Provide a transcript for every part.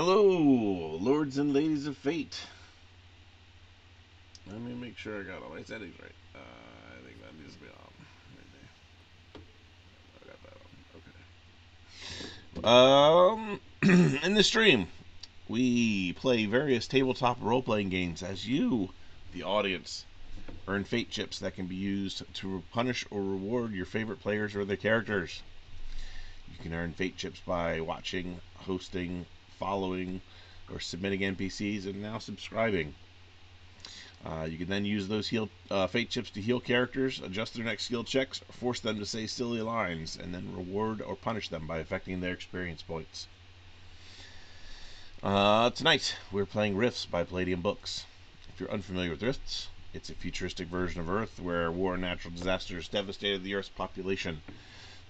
Hello, lords and ladies of fate. Let me make sure I got all my settings right. I think that needs to be on. I got that on. Okay. In this stream, we play various tabletop role-playing games as you, the audience, earn fate chips that can be used to punish or reward your favorite players or their characters. You can earn fate chips by watching, hosting, following, or submitting NPCs, and now subscribing. You can then use those fate chips to heal characters, adjust their next skill checks, force them to say silly lines, and then reward or punish them by affecting their experience points. Tonight, we're playing Rifts by Palladium Books. If you're unfamiliar with Rifts, it's a futuristic version of Earth where war and natural disasters devastated the Earth's population.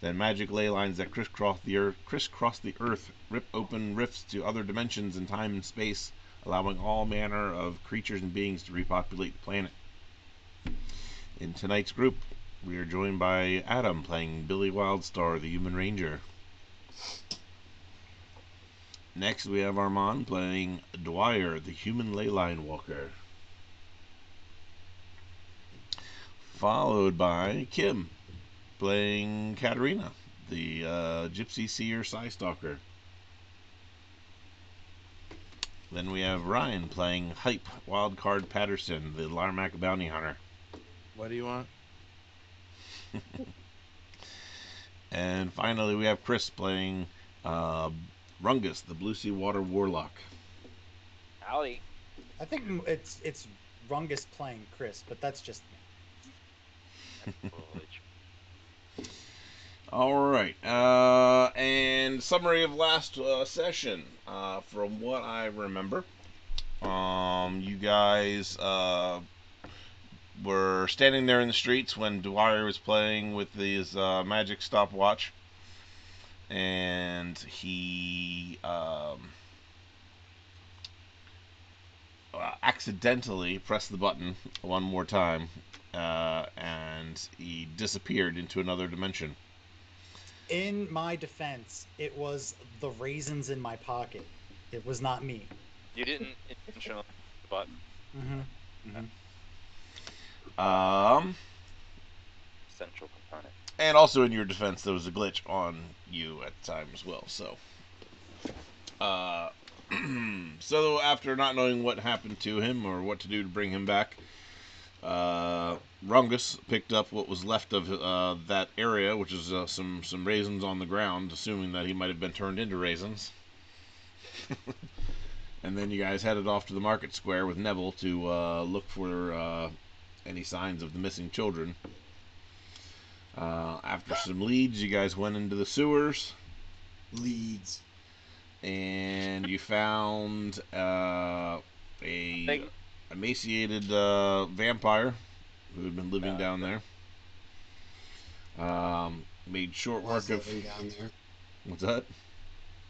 Then magic ley lines that crisscross the Earth rip open rifts to other dimensions in time and space, allowing all manner of creatures and beings to repopulate the planet. In tonight's group, we are joined by Adam playing Billy Wildstar, the Human Ranger. Next, we have Armand playing Dwyer, the Human Leyline Walker. Followed by Kim playing Katerina, the Gypsy Seer Psystalker. Then we have Ryan playing Hype Wildcard Patterson, the Larmac Bounty Hunter. What do you want? And finally, we have Chris playing Rungus, the Blue Sea Water Warlock. Howdy. I think it's Rungus playing Chris, but that's just me. All right. And summary of last session. From what I remember, you guys were standing there in the streets when Dwyer was playing with his magic stopwatch, and he accidentally pressed the button one more time, and he disappeared into another dimension. In my defense, it was the raisins in my pocket. It was not me. You didn't intentionally press the button. Central component. And also in your defense, there was a glitch on you at the time as well. So, so after not knowing what happened to him or what to do to bring him back, Rungus picked up what was left of that area, which is some raisins on the ground, assuming that he might have been turned into raisins. And then you guys headed off to the market square with Neville to look for any signs of the missing children. After some leads, you guys went into the sewers. Leads. And you found a emaciated vampire who had been living down there. Made short work of... living down there. What's that?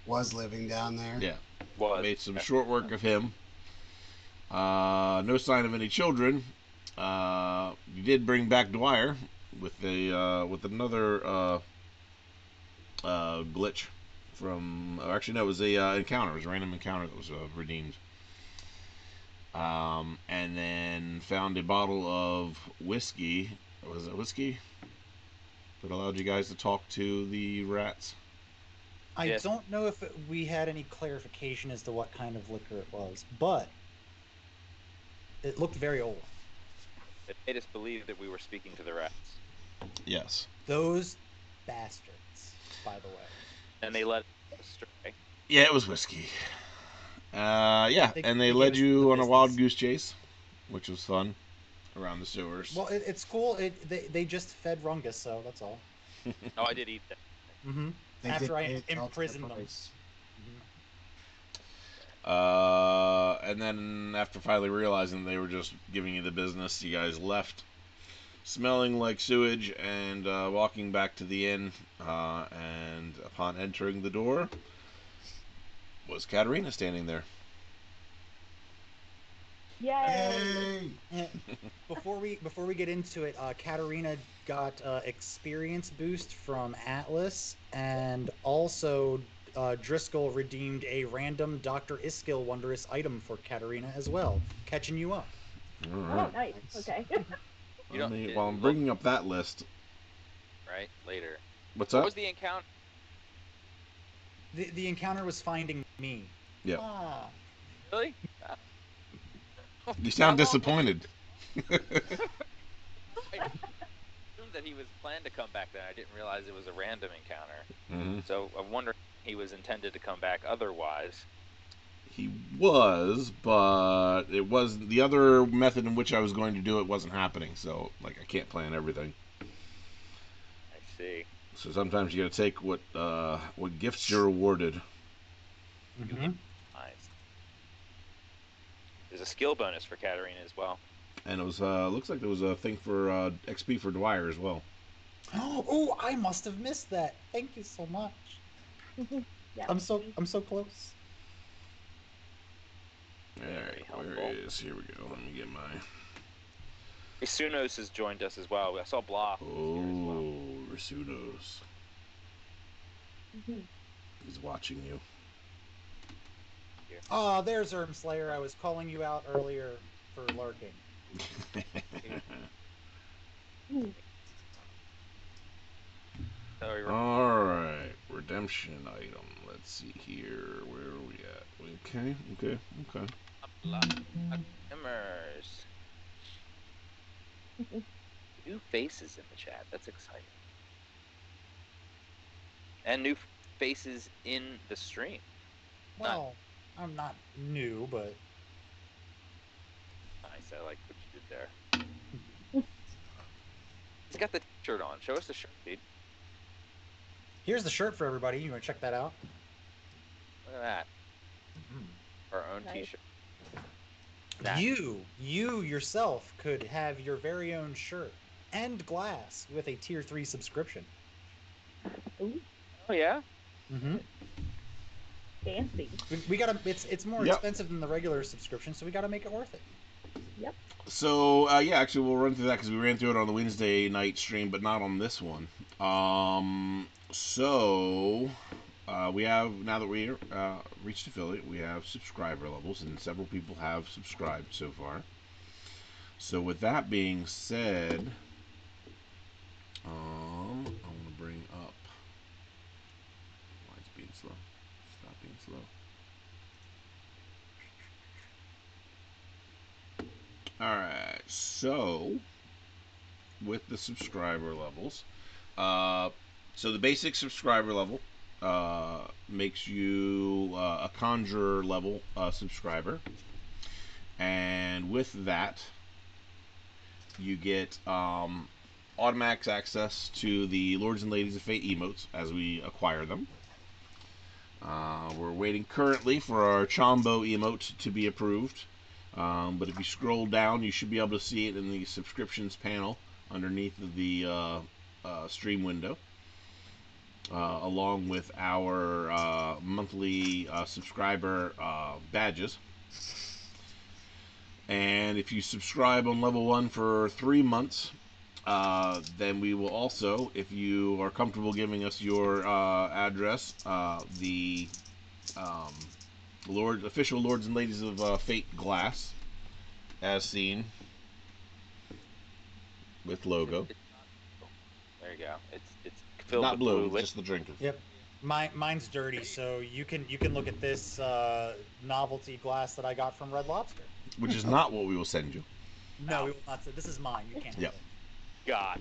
Was living down there. Yeah. Made some short work of him. No sign of any children. You did bring back Dwyer with another glitch from... Actually, no, it was a encounter. It was a random encounter that was redeemed. And then found a bottle of whiskey. Was it whiskey? That allowed you guys to talk to the rats. I don't know if we had any clarification as to what kind of liquor it was, but it looked very old. It made us believe that we were speaking to the rats. Yes. Those bastards, by the way. And they led us astray. Yeah, it was whiskey. And they led you on a wild goose chase, which was fun, around the sewers. Well, it's cool. They just fed Rungus, so that's all. Oh, I did eat that. Mm-hmm. After I imprisoned them. And then after finally realizing they were just giving you the business, you guys left, smelling like sewage, and walking back to the inn. And upon entering the door, was Katerina standing there. Yay! Before we get into it, Katerina got experience boost from Atlas, and also Driscoll redeemed a random Dr. Iskill wondrous item for Katarina as well, catching you up. All Oh, right. nice. Okay. You don't- it While I'm looked- bringing up that list, Right later. what's What up? was the encounter? The encounter was finding me. Yep. Ah. Really? You How sound long- disappointed. I assumed that he was planned to come back then. I didn't realize it was a random encounter. hmm So I'm wondering if he was intended to come back otherwise. He was, but it was the other method in which I was going to do it wasn't happening. So, like, I can't plan everything. I see. So sometimes you got to take what gifts you're awarded. Mhm. Nice. There's a skill bonus for Katarina as well. And it was looks like there was a thing for XP for Dwyer as well. Oh, I must have missed that. Thank you so much. Yeah. I'm so close. Very Alright, where helpful. is? Here we go. Let me get my. Isunos has joined us as well. I saw Blah here as well. Oh, Rasudos. Mhm. He's watching you. Ah, there's Ermslayer. I was calling you out earlier for lurking. Ooh. So we were- Alright, redemption item. Let's see here. Where are we at? Okay. Immers. New faces in the chat. That's exciting. And new faces in the stream. Well, I'm not new, but Nice. I like what you did there. He's got the t-shirt on. Show us the shirt, dude. here's the shirt for everybody. You want to check that out? Look at that. Our own Nice. t-shirt. That- You yourself could have your very own shirt and glass with a tier 3 subscription. Ooh, Oh yeah. Mm-hmm. fancy. We gotta. It's more Yep. expensive than the regular subscription, so we gotta make it worth it. So yeah, actually, we'll run through that because we ran through it on the Wednesday night stream, but not on this one. So we have, now that we reached affiliate, we have subscriber levels, and several people have subscribed so far. So with that being said, I want to bring up. Why is it being slow? Stop being slow. Alright, so with the subscriber levels, so the basic subscriber level makes you a conjurer level subscriber, and with that you get automatic access to the Lords and Ladies of Fate emotes as we acquire them. We're waiting currently for our Chombo emote to be approved. But if you scroll down, you should be able to see it in the subscriptions panel underneath the stream window, along with our monthly subscriber badges. And if you subscribe on level 1 for 3 months, then we will also, if you are comfortable giving us your address, the official Lords and Ladies of Fate glass, as seen with logo. There you go. It's filled Not with blue, blue it's liquid. just the drinker. Yep. Mine's dirty, so you can look at this novelty glass that I got from Red Lobster. Which is not what we will send you. No, we will not. This is mine. You can't have Yep. it. God.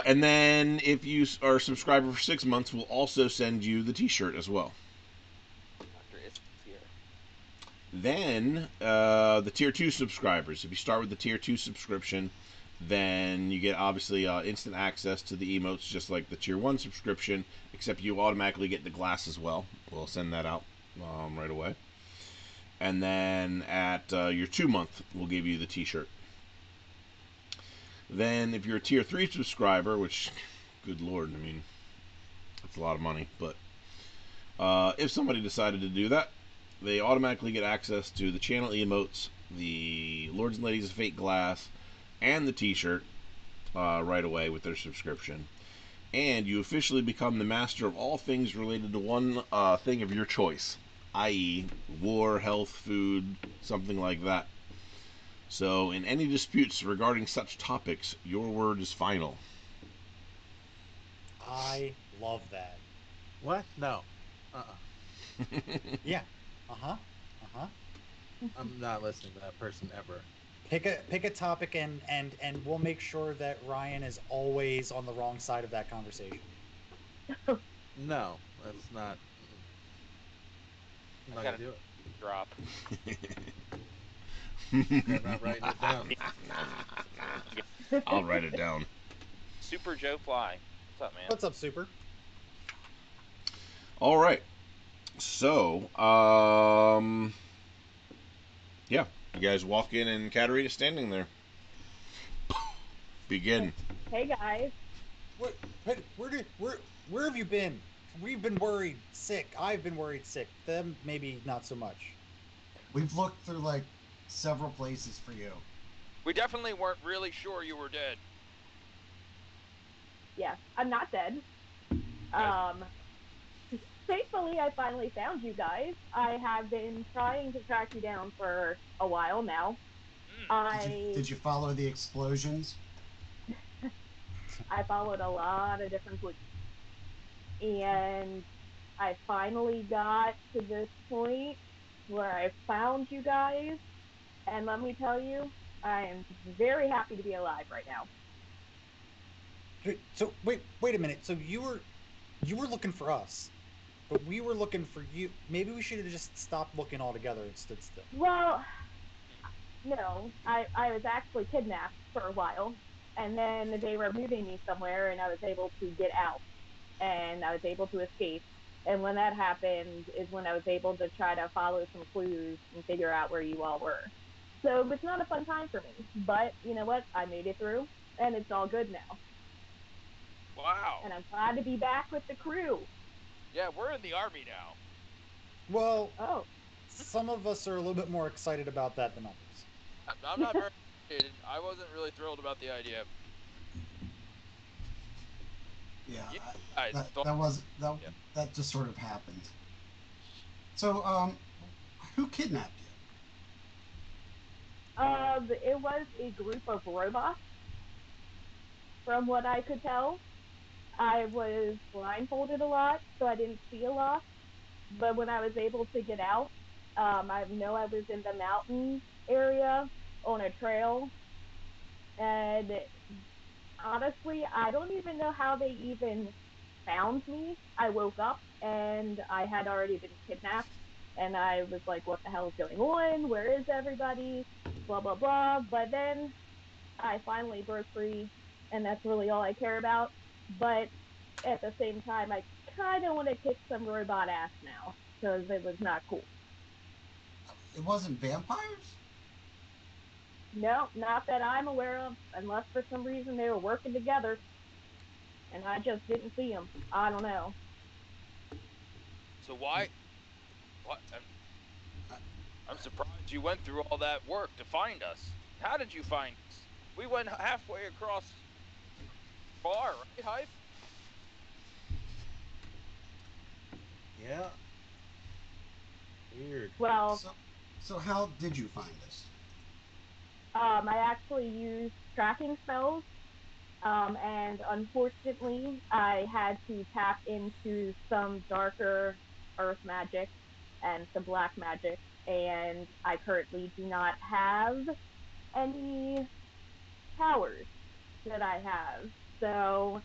And then if you are a subscriber for 6 months, we'll also send you the t-shirt as well. Dr. Is here. Then the tier 2 subscribers. If you start with the tier 2 subscription, then you get obviously instant access to the emotes just like the tier 1 subscription, except you automatically get the glass as well. We'll send that out right away. And then at your 2 month, we'll give you the t-shirt. Then if you're a tier 3 subscriber, which, good lord, I mean, that's a lot of money, but if somebody decided to do that, they automatically get access to the channel emotes, the Lords and Ladies of Fate glass, and the t-shirt right away with their subscription. And you officially become the master of all things related to one thing of your choice, i.e., war, health, food, something like that. So, in any disputes regarding such topics, your word is final. I love that. What? No. Uh-uh. Yeah. Uh-huh. Uh-huh. I'm not listening to that person ever. Pick a topic and we'll make sure that Ryan is always on the wrong side of that conversation. No, that's not. I'm not gotta gonna do it. drop. They're not writing it down. I'll write it down. Super Joe Fly. What's up, man? What's up, Super? All right. So, yeah, you guys walk in and Katarina's standing there. Begin. Hey guys. Where have you been? We've been worried sick. I've been worried sick. Them maybe not so much. We've looked through like several places for you. We definitely weren't really sure you were dead. Yeah, I'm not dead. Thankfully, I finally found you guys. I have been trying to track you down for a while now. Did you follow the explosions? I followed a lot of different clues. And I finally got to this point where I found you guys. And let me tell you, I am very happy to be alive right now. So wait a minute. So you were looking for us, but we were looking for you. Maybe we should have just stopped looking altogether and stood still. Well, no, I was actually kidnapped for a while, and then they were moving me somewhere, and I was able to get out, and I was able to escape. And when that happened is when I was able to try to follow some clues and figure out where you all were. So it's not a fun time for me, but you know what? I made it through, and it's all good now. Wow. And I'm glad to be back with the crew. Yeah, we're in the army now. Well, Oh, some of us are a little bit more excited about that than others. I'm not very excited. I wasn't really thrilled about the idea. Yeah, You guys thought- that just sort of happened. So, who kidnapped you? It was a group of robots. From what I could tell, I was blindfolded a lot, so I didn't see a lot. But when I was able to get out, I know I was in the mountain area on a trail, and honestly, I don't even know how they even found me. I woke up and I had already been kidnapped, and I was like, what the hell is going on? Where is everybody? Blah, blah, blah. But then I finally broke free, and that's really all I care about. But at the same time, I kind of want to kick some robot ass now, because it was not cool. It wasn't vampires? No, not that I'm aware of, unless for some reason they were working together, and I just didn't see them. I don't know. So why? What? I'm surprised you went through all that work to find us. How did you find us? We went halfway across far, right, Hype? Yeah. Weird. Well, So how did you find us? I actually used tracking spells, and unfortunately, I had to tap into some darker earth magic and some black magic, and I currently do not have any powers that I have. So,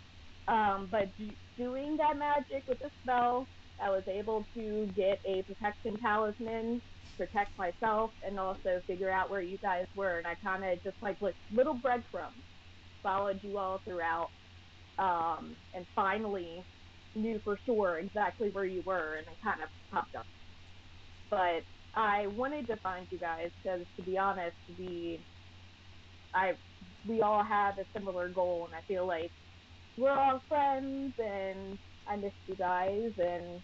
but doing that magic with the spell, I was able to get a protection talisman, protect myself, and also figure out where you guys were. And I kind of just like little breadcrumbs followed you all throughout, and finally knew for sure exactly where you were, and it kind of popped up. But I wanted to find you guys because, to be honest, I we all have a similar goal, and I feel like we're all friends, and I miss you guys, and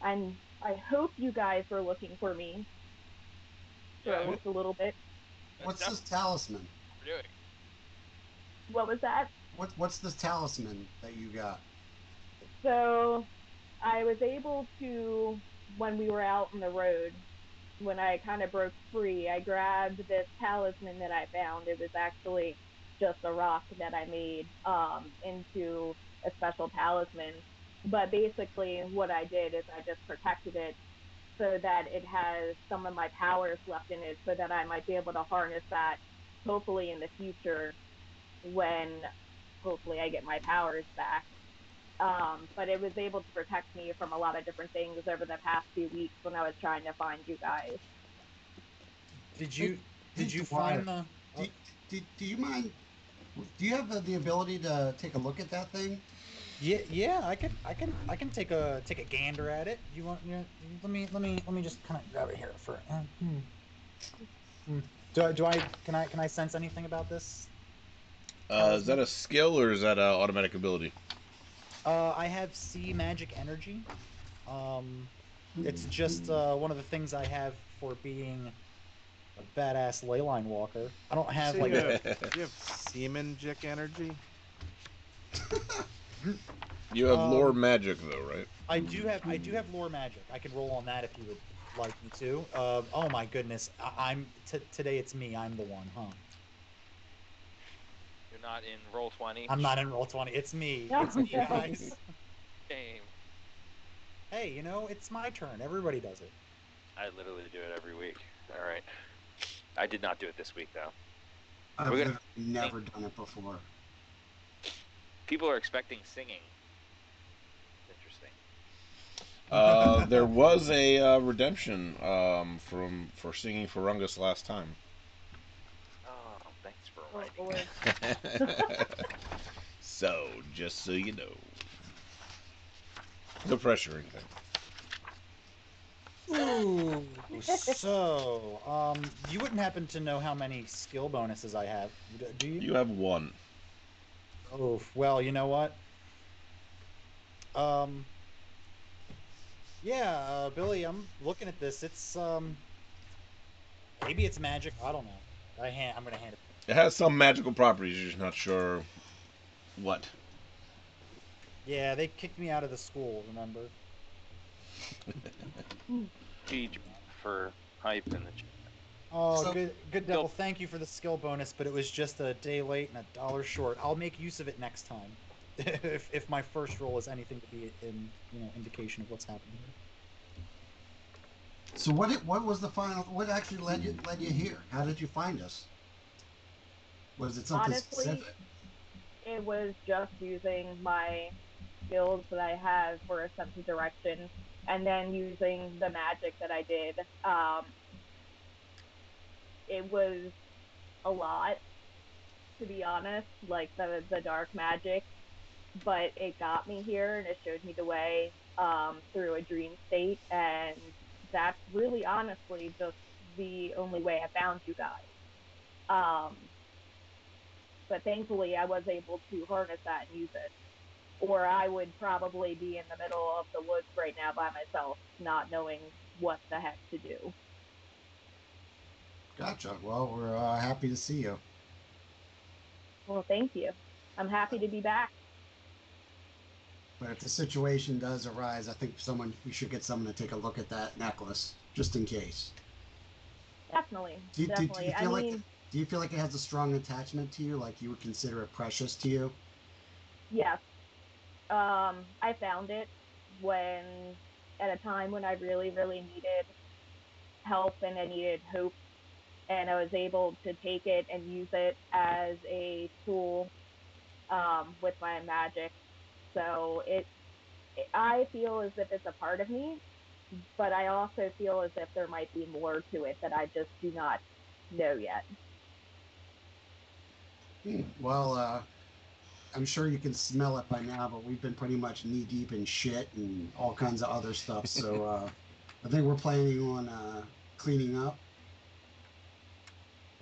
I hope you guys were looking for me for Yeah, at least a little bit. What's this talisman? We're doing. What was that? what's this talisman that you got? So I was able to, when we were out on the road, when I kind of broke free, I grabbed this talisman that I found. It was actually just a rock that I made into a special talisman. But basically, what I did is I just protected it so that it has some of my powers left in it, so that I might be able to harness that hopefully in the future when hopefully I get my powers back. But it was able to protect me from a lot of different things over the past few weeks when I was trying to find you guys. Did you Dwyer, find the? do you mind? Do you have the ability to take a look at that thing? Yeah. I can take a gander at it. You want? Let me just kind of grab it here for. Do I can I sense anything about this? Is that a skill or is that an automatic ability? I have sea magic energy. It's just one of the things I have for being a badass ley line walker. I don't have So like you have seamanjic energy. You have lore magic though, right? I do have lore magic. I can roll on that if you would like me to. Oh my goodness, I'm today it's me. I'm the one, huh? You're not in roll 20. I'm not in roll 20. It's me. No. It's me, guys. Game. Hey, it's my turn. Everybody does it. I literally do it every week. All right. I did not do it this week though. I've We're gonna- never done it before. People are expecting singing. Interesting. There was a redemption for singing Ferungus last time. Oh, thanks for Oh, reminding me. Lord. So, just so you know. No pressure or anything. Ooh, so you wouldn't happen to know how many skill bonuses I have, do you? You have one. Oh, well, you know what? Yeah, Billy, I'm looking at this. It's maybe it's magic. I don't know. I'm gonna hand it. It has some magical properties. You're just not sure what. Yeah, they kicked me out of the school. Remember? GG for hype in the chat. Oh, So- good devil. Thank you for the skill bonus, but it was just a day late and $1 short. I'll make use of it next time, if my first roll is anything to be in indication of what's happening here. So what was the final? What actually led you here? How did you find us? Was it something Honestly, specific? it was just using my skills that I have for a sense of direction, and then using the magic that I did. It was a lot, to be honest, like the dark magic, but it got me here and it showed me the way through a dream state, and that's really honestly just the only way I found you guys. But thankfully, I was able to harness that and use it. Or I would probably be in the middle of the woods right now by myself, not knowing what the heck to do. Gotcha. Well, we're happy to see you. Well, thank you. I'm happy to be back. But if the situation does arise, I think we should get someone to take a look at that necklace, just in case. Definitely. Do you Definitely. do you feel like it has a strong attachment to you? Like you would consider it precious to you? Yes. I found it at a time when I really, really needed help and I needed hope. And I was able to take it and use it as a tool with my magic. So I feel as if it's a part of me, but I also feel as if there might be more to it that I just do not know yet. Well, I'm sure you can smell it by now, but we've been pretty much knee deep in shit and all kinds of other stuff. So I think we're planning on cleaning up.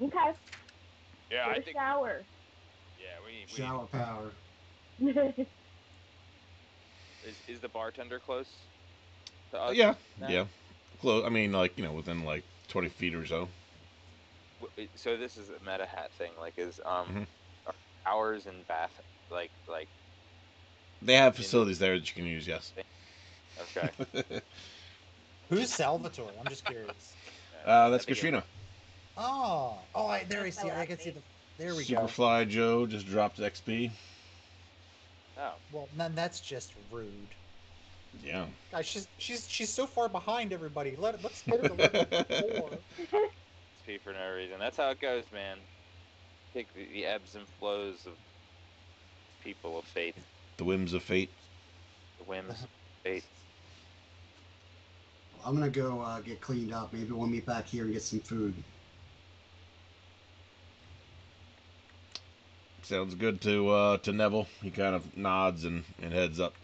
Okay. Yeah, I Go think. shower. Yeah, we Shower power. Is the bartender close to us? Yeah, now? yeah. Close. I mean, within 20 feet or so. So this is a meta hat thing. Like, is Mhm. are showers and Like They have the- facilities there that you can use. Yes. okay. Who's Salvatore? I'm just curious. That's I think Katrina. Oh, there I That's see. my I can last see name. the. There we go. Superfly Joe just dropped XP. Oh, Well, then that's just rude. Yeah. Guys, she's so far behind everybody. Let's get her to level 4. XP for no reason. That's how it goes, man. Take the ebbs and flows of people of fate, The whims of fate. the whims of fate. I'm gonna go get cleaned up. Maybe we'll meet back here and get some food. Sounds good to Neville. He kind of nods and heads up.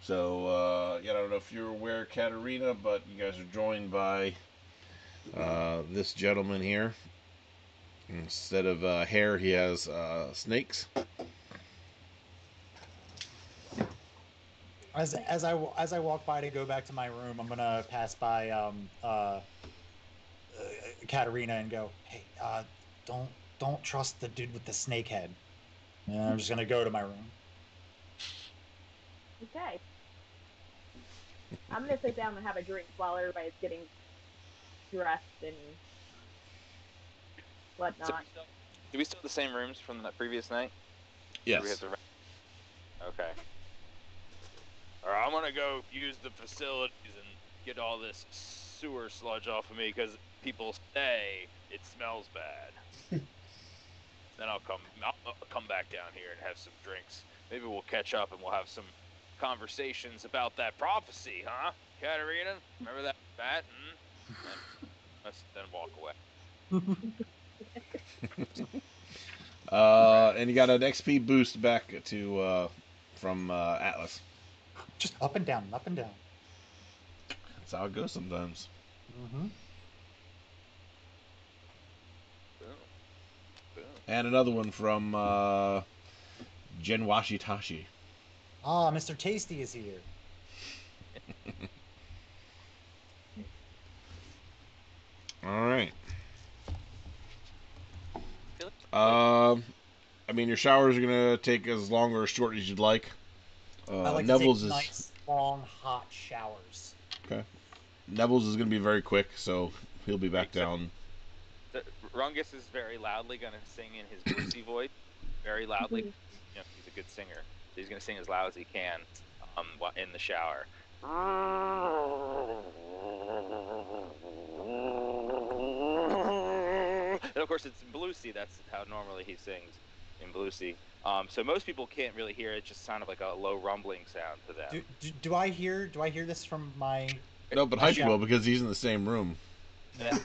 So yeah, I don't know if you're aware, Katarina, but you guys are joined by this gentleman here. Instead of hair, he has snakes. As I walk by to go back to my room, I'm gonna pass by Katarina and go, "Hey, don't trust the dude with the snake head." And I'm just gonna go to my room. Okay. I'm gonna sit down and have a drink while everybody's getting dressed and So whatnot. do we still have the same rooms from the previous night? Yes. Or we have to... Okay. Or I'm gonna go use the facilities and get all this sewer sludge off of me because people say it smells bad. Then I'll come back down here and have some drinks. Maybe we'll catch up and we'll have some conversations about that prophecy, huh? Katarina, remember that bat? Then walk away. And you got an XP boost back to from Atlas. Just up and down, up and down. That's how it goes sometimes. Mm-hmm. Boom. Boom. And another one from Genwashi Tashi. Ah, Mr. Tasty is here. All right. Feel I mean, your showers are gonna take as long or as short as you'd like. I like Neville's to is take nice, long, hot showers. Neville's is gonna be very quick, so he'll be back Except- down. Rungus is very loudly gonna sing in his bluesy voice, very loudly. You know, he's a good singer. So he's gonna sing as loud as he can, in the shower. And of course, it's bluesy. That's how normally he sings in bluesy. So most people can't really hear it. It just sounded like a low rumbling sound to them. Do I hear this from my? No, but Haichi will because he's in the same room. To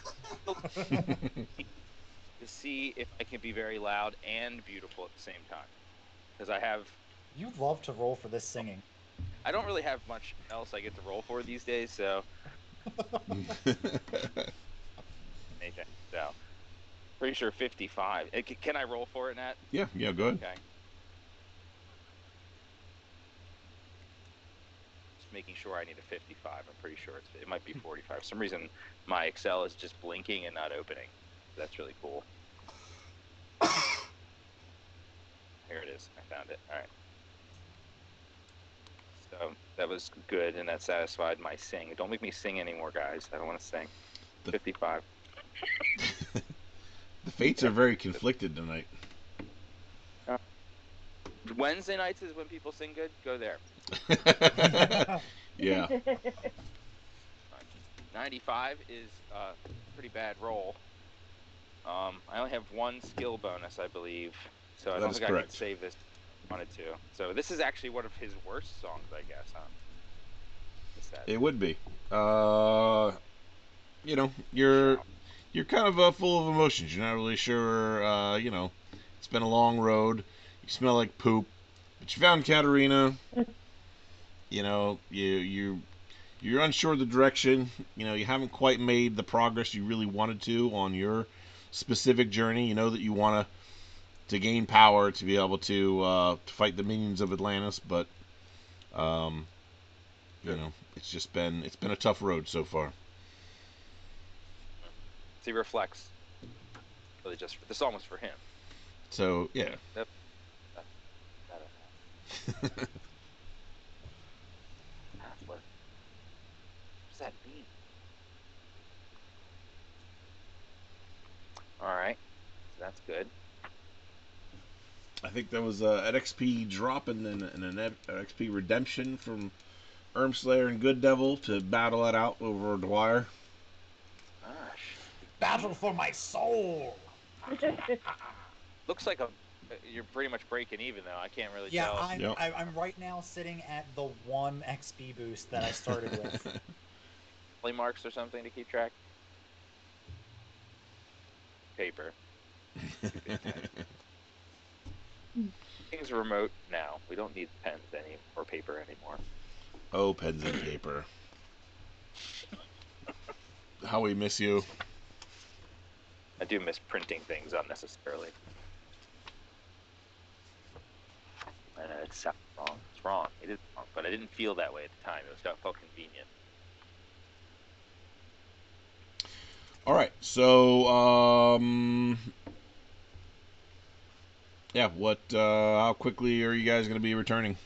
see if I can be very loud and beautiful at the same time, because I have. You love to roll for this singing. I don't really have much else I get to roll for these days, so. Anything. So. Pretty sure 55. Can I roll for it, Nat? Yeah, go ahead. Okay. Just making sure I need a 55. I'm pretty sure it might be 45. For some reason, my Excel is just blinking and not opening. That's really cool. Here it is. I found it. All right. So that was good, and that satisfied my sing. Don't make me sing anymore, guys. I don't want to sing. 55. The fates are very conflicted tonight. Wednesday nights is when people sing good. Go there. Yeah. 95 is a pretty bad roll. I only have one skill bonus, I believe, so I That don't is think I correct. can save this if I wanted to. So this is actually one of his worst songs, I guess, huh? What's that? It would be. You know, you're kind of full of emotions. You're not really sure. You know, it's been a long road. You smell like poop, but you found Katarina. You know, you're unsure of the direction. You know, you haven't quite made the progress you really wanted to on your specific journey. You know that you want to gain power to be able to fight the minions of Atlantis, but you know, it's been a tough road so far. He reflects. Really, just the song was for him. So yeah. That, password. What does that mean? All right, so that's good. I think there was an XP drop and then an XP redemption from Ermslayer and Good Devil to battle it out over Dwyer. Gosh. Battle for my soul. Looks like you're pretty much breaking even though. I can't really Yeah, tell. I'm right now sitting at the 1 XP boost that I started with. Play marks or something to keep track. Paper. Things remote now. We don't need pens or paper anymore. Oh, pens and paper. How we miss you. I do miss printing things unnecessarily. I know it sounds wrong. It's wrong. It is wrong, but I didn't feel that way at the time. It felt convenient. All right, so yeah, what? How quickly are you guys going to be returning?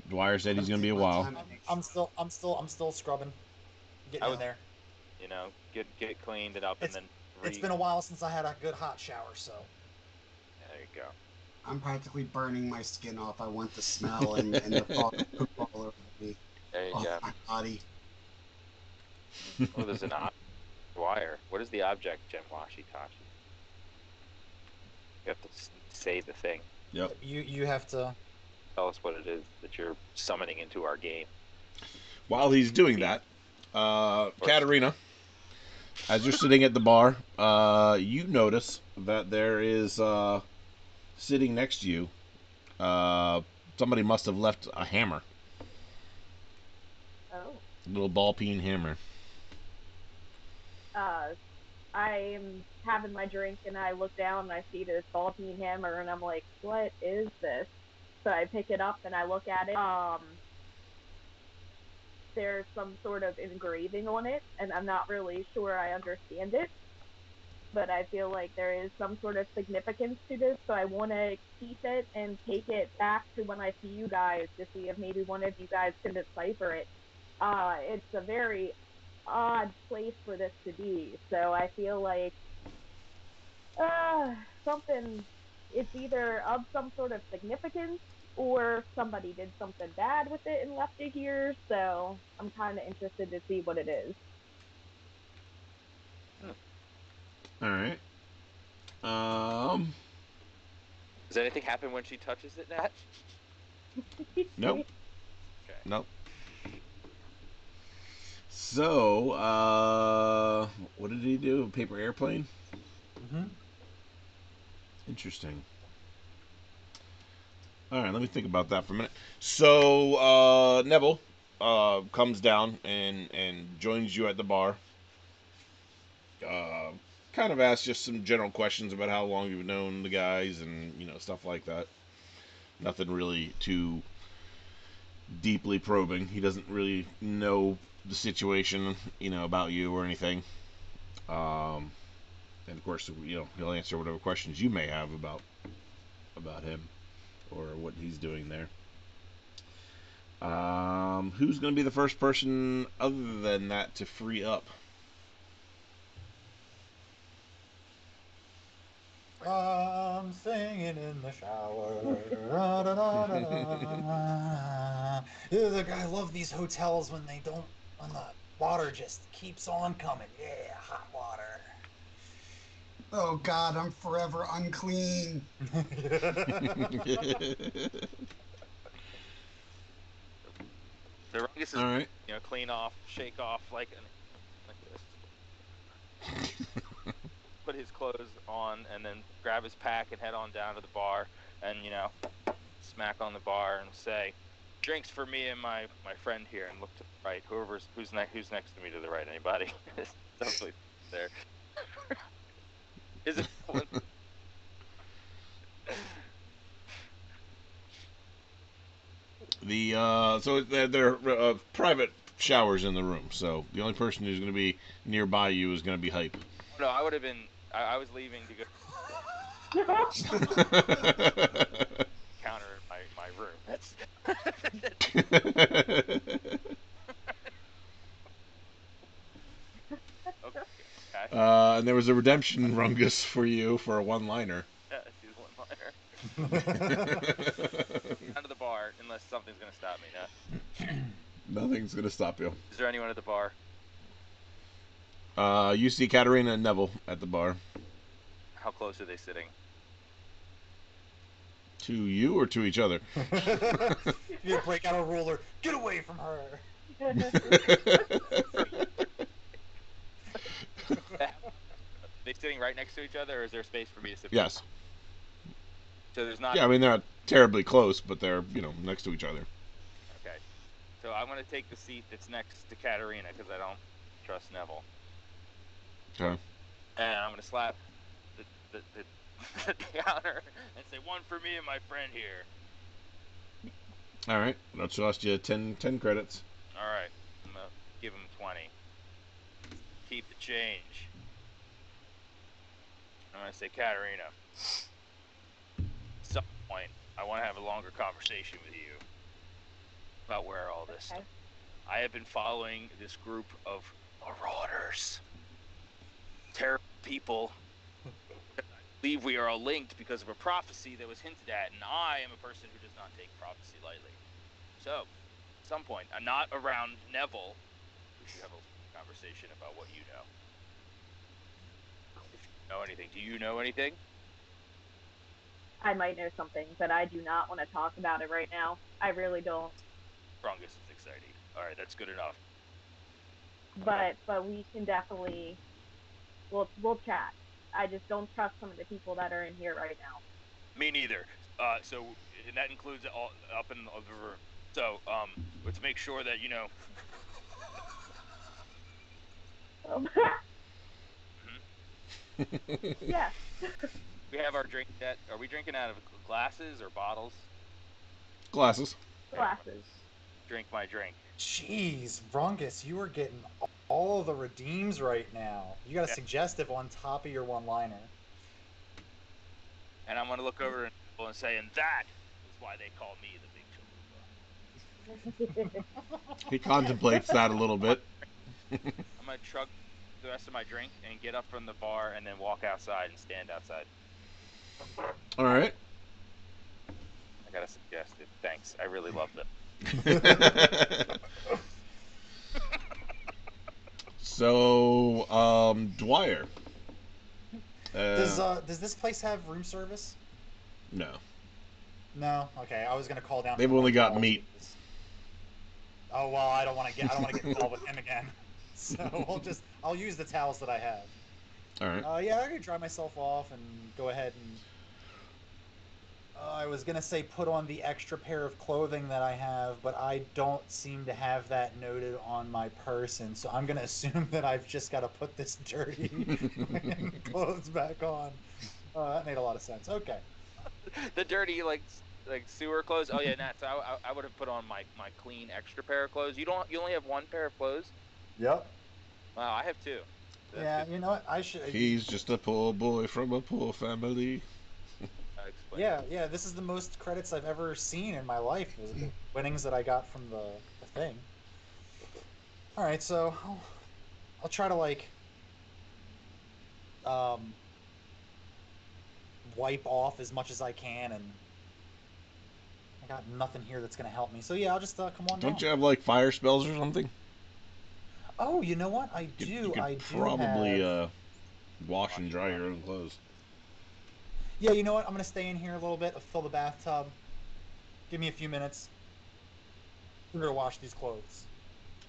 Dwyer said he's going to be a while. I'm still scrubbing, getting in there. You know, get cleaned it up and then. It's been a while since I had a good hot shower, so. There you go. I'm practically burning my skin off. I want the smell and the thought of poop all over me. There you Off go. my body. Oh, there's an wire. What is the object, Gem Washi-Tashi? You have to say the thing. Yep. You have to tell us what it is that you're summoning into our game. While he's doing that, Katarina, as you're sitting at the bar, you notice that there is sitting next to you. Somebody must have left a hammer. Oh. A little ball peen hammer. I am having my drink and I look down and I see this ball peen hammer and I'm like, what is this? So I pick it up and I look at it. There's some sort of engraving on it and I'm not really sure I understand it. But I feel like there is some sort of significance to this, so I want to keep it and take it back to when I see you guys to see if maybe one of you guys can decipher it. It's a very odd place for this to be, so I feel like something, it's either of some sort of significance or somebody did something bad with it and left it here, so I'm kind of interested to see what it is. All right. Does anything happen when she touches it, Nat? Nope. Okay. Nope. So, what did he do? A paper airplane? Mm-hmm. Interesting. All right, let me think about that for a minute. So, Neville comes down and joins you at the bar. Kind of asks just some general questions about how long you've known the guys and, stuff like that. Nothing really too deeply probing. He doesn't really know the situation, about you or anything. And of course, he'll answer whatever questions you may have about him or what he's doing there. Who's going to be the first person other than that to free up? I'm singing in the shower. Look, I love these hotels when the water just keeps on coming. Yeah, hot water. Oh God, I'm forever unclean. The Rungus is, All right. Clean off, shake off like this. Put his clothes on and then grab his pack and head on down to the bar and, smack on the bar and say, drinks for me and my friend here, and look to the right. Who's next to me to the right? Anybody? Somebody there. Is it one? So they're private showers in the room, so the only person who's going to be nearby you is going to be Hype. No, I would have been. I was leaving to go counter in my room. That's. Okay. And there was a redemption, Rungus, for you for a one-liner. Yeah, she's one liner. Down to the bar, unless something's gonna stop me. No. Nothing's going to stop you. Is there anyone at the bar? You see Katarina and Neville at the bar. How close are they sitting? To you or to each other? You break out a ruler. Get away from her. Are they sitting right next to each other, or is there space for me to sit? Yes. So there's not. Yeah, I mean, they're not terribly close, but they're, next to each other. Okay. So I'm gonna take the seat that's next to Katarina because I don't trust Neville. Okay. And I'm gonna slap the counter and say, "One for me and my friend here." All right. That's cost you 10 credits. All right. I'm gonna give him 20. Keep the change. I'm gonna say, Katarina. At some point, I want to have a longer conversation with you about where all this Okay. stuff. I have been following this group of marauders, terrible people. I believe we are all linked because of a prophecy that was hinted at, and I am a person who does not take prophecy lightly. So, at some point, I'm not around Neville. We should have a conversation about what you know. If you know anything, do you know anything? I might know something, but I do not want to talk about it right now. I really don't. Strongest is exciting. All right, that's good enough. But we can definitely we'll chat. I just don't trust some of the people that are in here right now. Me neither. So, and that includes all up in the room. So, let's make sure that Yeah. we have our drink. Are we drinking out of glasses or bottles? Glasses. Glasses. Drink my drink. Jeez, Rungus, you are getting all the redeems right now. You got a Yeah. suggestive on top of your one-liner. And I'm gonna look over and say, and that is why they call me the Big Chalupa. He contemplates that a little bit. I'm gonna chug the rest of my drink and get up from the bar and then walk outside and stand outside. All right. I gotta suggest it. Thanks. I really love them. So, Dwyer. Does this place have room service? No. No. Okay, I was gonna call down. They've for only got hotels. meat. Oh well, I don't want to get involved with him again. So I'll use the towels that I have. All right. Yeah, I'm gonna dry myself off and go ahead and. I was gonna say put on the extra pair of clothing that I have, but I don't seem to have that noted on my person, so I'm gonna assume that I've just got to put this dirty clothes back on. That made a lot of sense. Okay. The dirty like sewer clothes. Oh yeah, Nat. So I would have put on my clean extra pair of clothes. You only have one pair of clothes. Yep. Wow, I have two. So that's Yeah, good. you know what? I should. He's just a poor boy from a poor family. That explains it. Yeah. This is the most credits I've ever seen in my life. Was the winnings that I got from the thing. All right, so I'll try to wipe off as much as I can, and I got nothing here that's gonna help me. So yeah, I'll just come on down. Don't you have like fire spells or something? Oh, you know what? I do. You could I do probably have... wash and dry your own clothes. Yeah, you know what? I'm gonna stay in here a little bit. I'll fill the bathtub. Give me a few minutes. I'm gonna wash these clothes.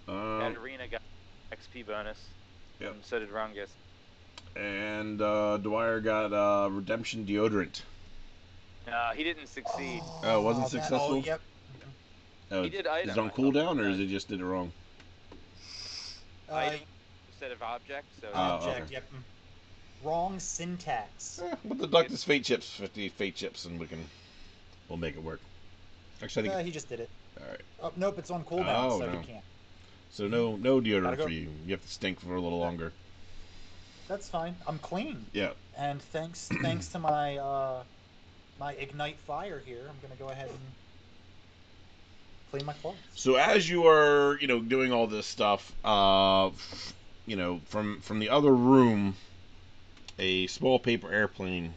Katarina got XP bonus. Yep. And so did Rungus. And Dwyer got redemption deodorant. He didn't succeed. Oh, it wasn't successful? Oh, yep. Oh, He did is item. it on I thought. cooldown or is it just did it wrong? Item instead of object. So Object. okay. Yep. Wrong syntax. We'll deduct his fate chips, 50 fate chips, and we'll make it work. Actually, I think. He just did it. All right. Oh, nope, it's on cooldown, Oh, so no. he can't. So no deodorant Gotta go. for you. You have to stink for a little longer. That's fine. I'm clean. Yeah. And thanks to my my ignite fire here, I'm gonna go ahead and clean my clothes. So as you are, doing all this stuff, from the other room, a small paper airplane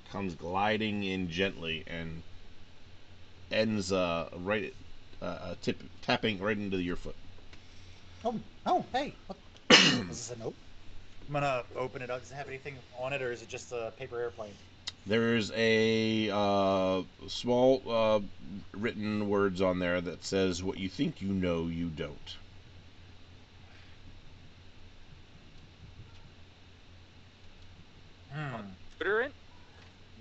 comes gliding in gently and ends tapping right into your foot. Oh, hey. What? Is this a note? I'm gonna open it up. Does it have anything on it, or is it just a paper airplane? There's a small written words on there that says, "What you think you know, you don't." Deodorant?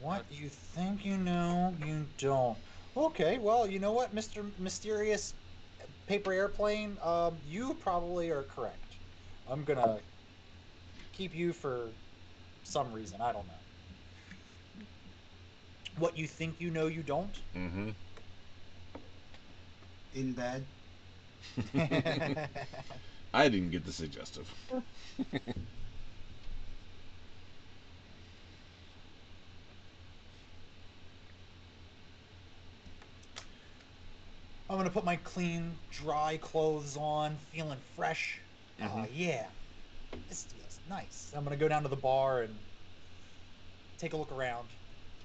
What you think you know, you don't. Okay, well, you know what, Mr. Mysterious Paper Airplane? You probably are correct. I'm gonna keep you for some reason. I don't know. What you think you know, you don't? Mm-hmm. In bed. I didn't get the suggestive. I'm gonna put my clean, dry clothes on, feeling fresh. Mhm. Yeah, this feels nice. I'm gonna go down to the bar and take a look around.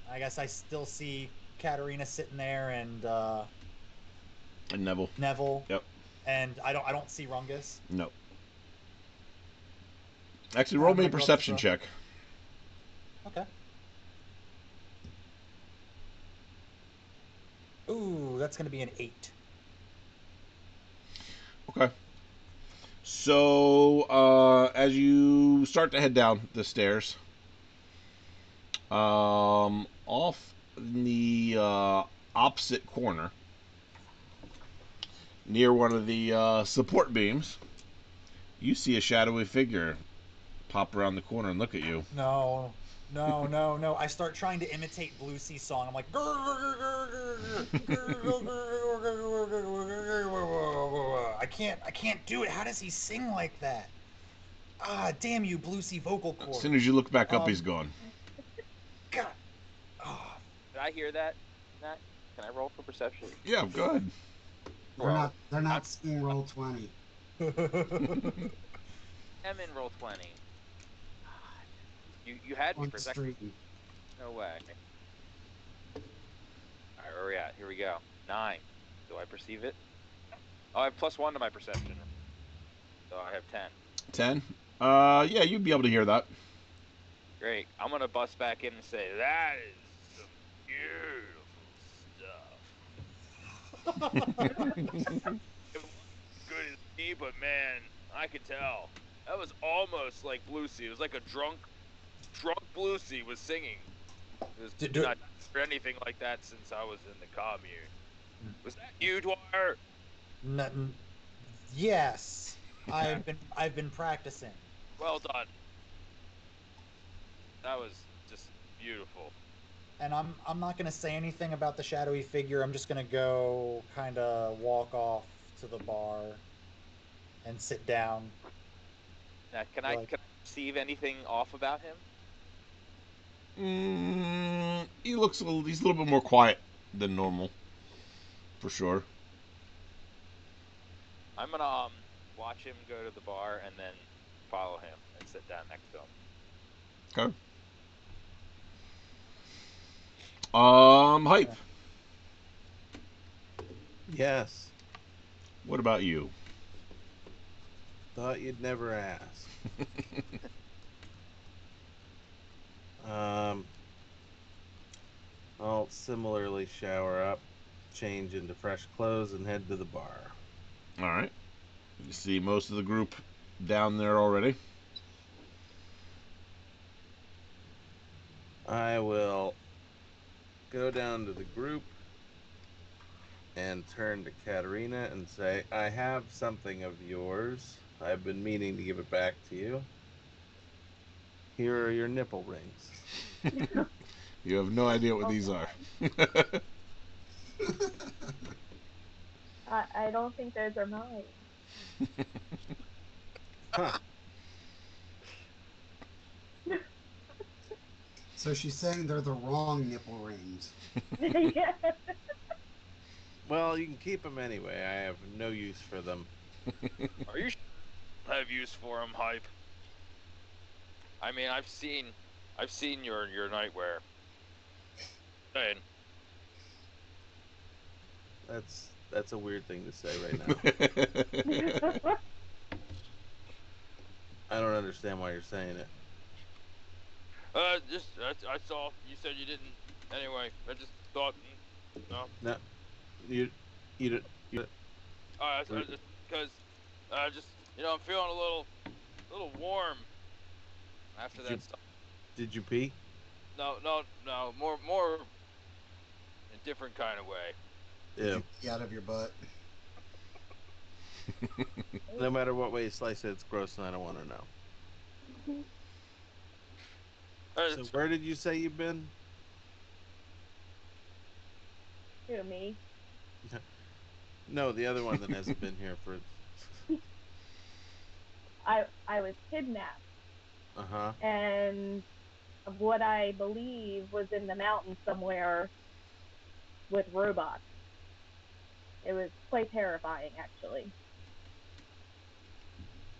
I guess I still see Katarina sitting there and And Neville. Neville. Yep. And I don't see Rungus. No. Actually, roll I'm me a gonna go up to perception the- check. Okay. Ooh, that's gonna be an 8. Okay. So, as you start to head down the stairs, off in the opposite corner, near one of the support beams, you see a shadowy figure pop around the corner and look at you. No. I start trying to imitate Blue Sea song. I'm like, I can't do it. How does he sing like that? Ah, damn you, Blue Sea vocal As cord. soon as you look back up, Um, he's gone. God. Oh, Did I hear that? Nat? Can I roll for perception? Yeah, go ahead. They're not seeing roll 20. I'm in roll 20. God. You had me On for a the second. stream. No way. Alright, where are we at? Here we go. 9. Do I perceive it? Oh, I have +1 to my perception. So I have 10. 10? Yeah, you'd be able to hear that. Great. I'm gonna bust back in and say, that is some beautiful stuff. It wasn't as good as me, but man, I could tell. That was almost like Blue Sea. It was like a drunk Blue Sea was singing. It was not for anything like that since I was in the commune. Was that you, Dwyer? Yes. I've been practicing. Well done. That was just beautiful. And I'm not gonna say anything about the shadowy figure. I'm just gonna go kind of walk off to the bar and sit down. Now, can I perceive anything off about him? He's a little bit more quiet than normal, for sure. I'm gonna watch him go to the bar and then follow him and sit down next to him. Okay. Hype. Yes. What about you? Thought you'd never ask. I'll similarly shower up, change into fresh clothes, and head to the bar. All right. You see most of the group down there already. I will go down to the group and turn to Katarina and say, I have something of yours. I've been meaning to give it back to you. Here are your nipple rings. You have no idea what these are. I don't think those are mine. Huh. So she's saying they're the wrong nipple rings. Yeah. Well, you can keep them anyway. I have no use for them. Are you sure I have use for him, Hype? I mean, I've seen your nightwear. And That's a weird thing to say right now. I don't understand why you're saying it. just I saw you said you didn't. Anyway, I just thought. No. No, you don't. Because just I'm feeling a little warm after Did you- that stuff. Did you pee? No, more in a different kind of way. Yeah. Pee out of your butt. No matter what way you slice it, it's gross, and I don't want to know. So where did you say you've been? To me. No, the other one that hasn't been here for. I was kidnapped, and what I believe was in the mountains somewhere with robots. It was quite terrifying, actually.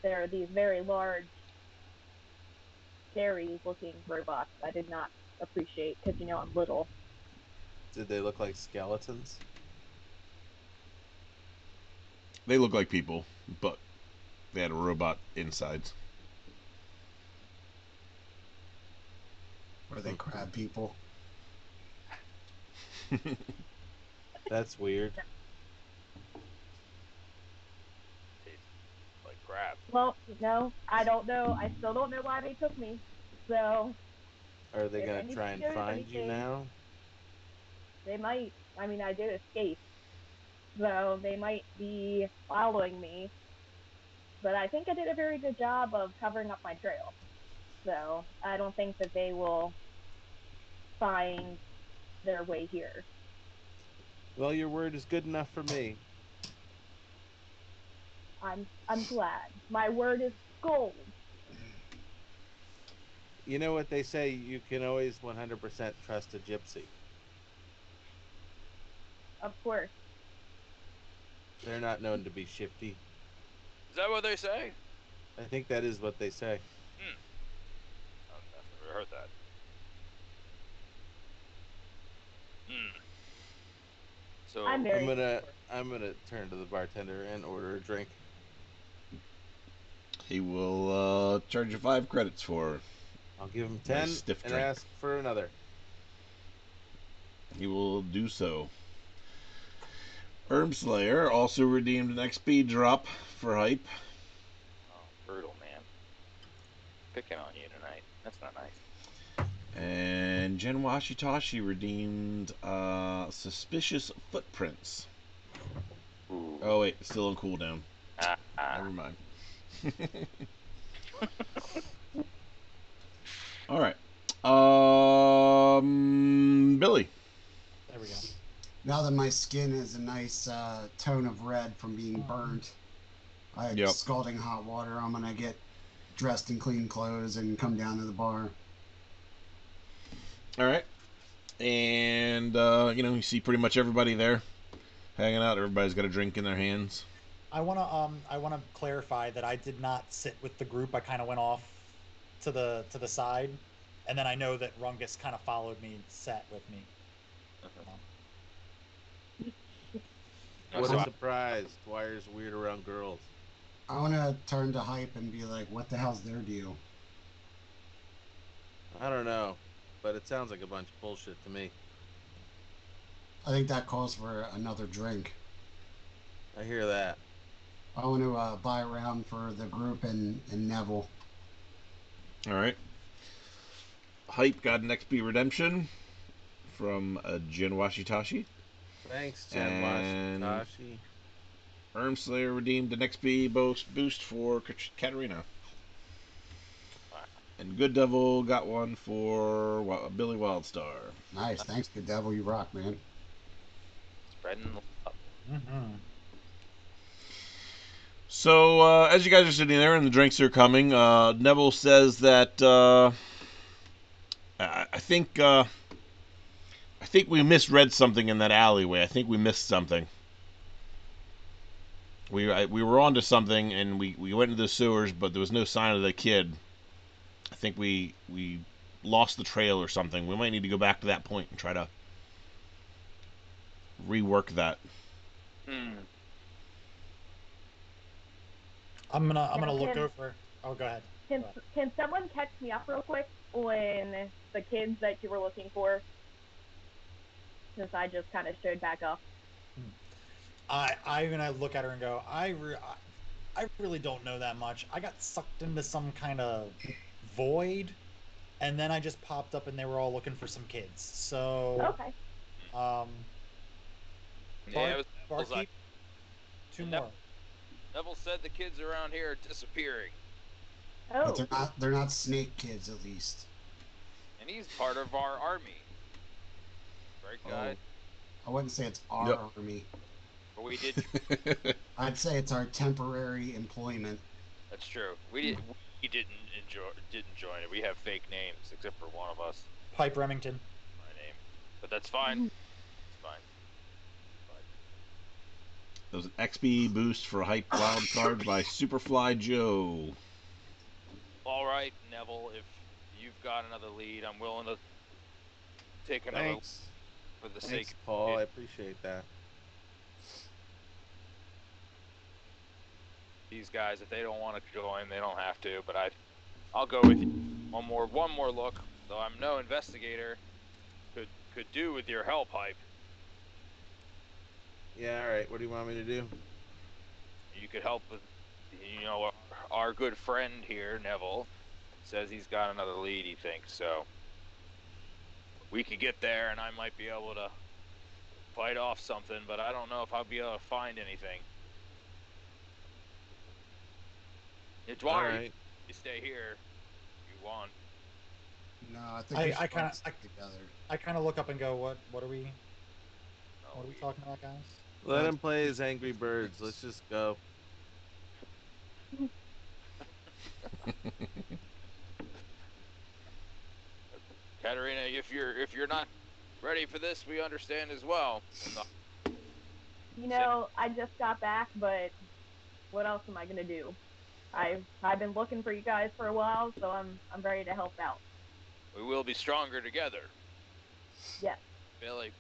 There are these very large, scary-looking robots I did not appreciate because, I'm little. Did they look like skeletons? They look like people, but they had a robot insides. Or they crab people. That's weird. Like crap. Well, no, I don't know. I still don't know why they took me. So, Are they if gonna try and anybody knows find you anything, now? they might. I mean, I did escape. So, they might be following me. But I think I did a very good job of covering up my trail. So, I don't think that they will find their way here. Well, your word is good enough for me. I'm glad. My word is gold. You know what they say, you can always 100% trust a gypsy. Of course. They're not known to be shifty. Is that what they say? I think that is what they say. I've never heard that. So I'm gonna turn to the bartender and order a drink. He will charge you 5 credits for. I'll give him 10 Nice stiff and drink. ask for another. He will do so. Herbslayer also redeemed an XP drop for Hype. Oh, brutal, man. Picking on you tonight. That's not nice. And Gen Washitashi redeemed Suspicious Footprints. Ooh. Oh, wait, it's still on cooldown. Never mind. All right. Billy. There we go. Now that my skin is a nice tone of red from being burnt, I had scalding hot water. I'm gonna get dressed in clean clothes and come down to the bar. All right. And you see pretty much everybody there hanging out. Everybody's got a drink in their hands. I wanna clarify that I did not sit with the group. I kind of went off to the side, and then I know that Rungus kind of followed me and sat with me. What a surprise. Dwyer's weird around girls. I want to turn to Hype and be like, what the hell's their deal? I don't know, but it sounds like a bunch of bullshit to me. I think that calls for another drink. I hear that. I want to buy a round for the group and Neville. All right. Hype got an XP redemption from Gen Washitashi. Thanks, Gen Washitashi. Herbslayer redeemed an XP boost for Katarina. And Good Devil got one for Billy Wildstar. Nice. Thanks, Good Devil. You rock, man. Spreading the love. So, as you guys are sitting there and the drinks are coming, Neville says that I think we misread something in that alleyway. I think we missed something. We were onto something, and we went into the sewers, but there was no sign of the kid. I think we lost the trail or something. We might need to go back to that point and try to rework that. I'm gonna Now, look over. Oh, go ahead. Can someone catch me up real quick on the kids that you were looking for? Since I just kind of showed back up. I'm gonna look at her and go, I really don't know that much. I got sucked into some kind of void, and then I just popped up and they were all looking for some kids. So, Okay. Yeah, it was Neville's barkeep, two And more. Neville said the kids around here are disappearing, Oh. But they're not snake kids, at least. and he's part of our army. Right, guys? I wouldn't say it's our Yep. army. But we did. I'd say it's our temporary employment. That's true. We didn't join it. We have fake names, except for one of us. Pipe Remington. My name, but that's fine. It's fine. There was an XP boost for a hype wild card by Superfly Joe. All right, Neville. If you've got another lead, I'm willing to take another Thanks. for the Thanks, sake. Paul. I appreciate that. These guys, if they don't want to join, they don't have to. But I'll go with you. One more look. Though I'm no investigator, could do with your help, Hype. Yeah, all right. What do you want me to do? You could help with, our good friend here, Neville, says he's got another lead. He thinks so. We could get there, and I might be able to fight off something, but I don't know if I'll be able to find anything. Yeah, Dwyer, All right. you stay here. You want? No, I think we should all stick together. I kind of look up and go, what are we No, what are we talking about, guys? Let him play his Angry Birds. Let's just go. Katarina, if you're not ready for this, we understand as well. You know, I just got back, but what else am I gonna do? I've been looking for you guys for a while, so I'm ready to help out. We will be stronger together. Yes. Billy.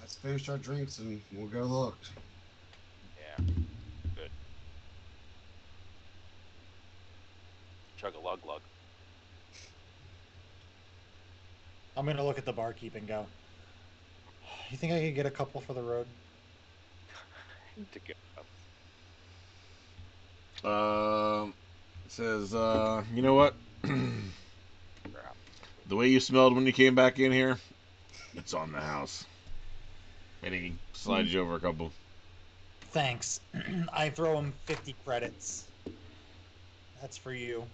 Let's finish our drinks and we'll go look. Yeah. Good. Chug a lug lug. I'm gonna look at the barkeep and go, you think I could get a couple for the road? To go. It says, you know what? The way you smelled when you came back in here, it's on the house. And he slides you over a couple. Thanks. I throw him 50 credits. That's for you.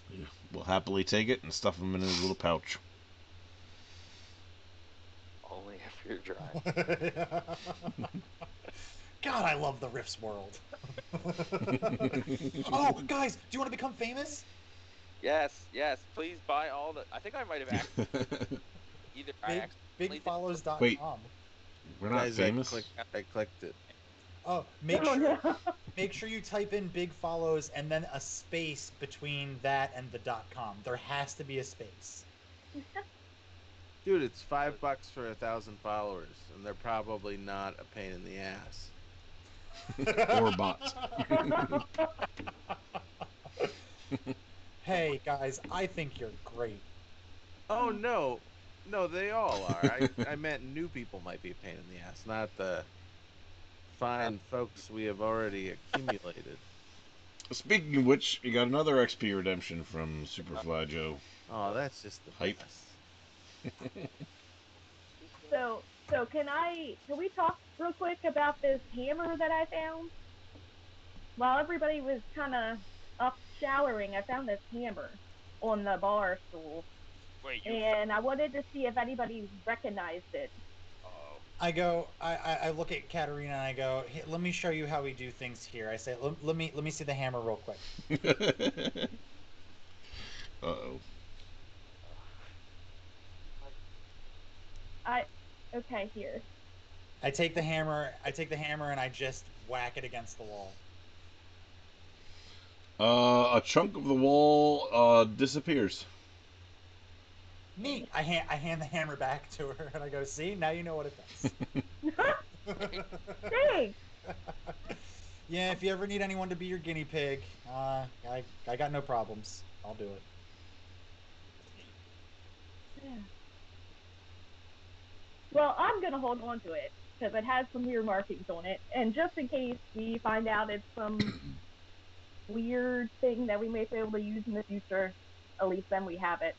Yeah, we'll happily take it and stuff him in his little pouch. Only if you're driving. God, I love the Rifts world. Oh, guys, do you want to become famous? Yes. Please buy all the. I think I might have actually either I accidentally did- Bigfollows.com. Wait. We're not Guys, famous. I clicked it. Oh, make sure you type in Big Follows and then a space between that and the .com. There has to be a space. Dude, it's $5 for 1,000 followers, and they're probably not a pain in the ass. Or bots. Hey, guys, I think you're great. Oh no, they all are. I meant new people might be a pain in the ass, not the fine folks we have already accumulated. Speaking of which, you got another XP redemption from Superfly Joe. Oh, that's just the Hype. best. So can we talk real quick about this hammer that I found? While everybody was kind of up showering, I found this hammer on the bar stool, Wait, and I wanted to see if anybody recognized it. I look at Katarina and I go, "Hey, let me show you how we do things here." I say, let me see the hammer real quick. Uh-oh. Okay, here. I take the hammer and I just whack it against the wall. A chunk of the wall disappears. Neat. I hand the hammer back to her and I go, "See, now you know what it does." Thanks. Yeah, if you ever need anyone to be your guinea pig, I got no problems. I'll do it. Yeah. Well, I'm gonna hold on to it because it has some weird markings on it, and just in case we find out it's some weird thing that we may be able to use in the future, at least then we have it.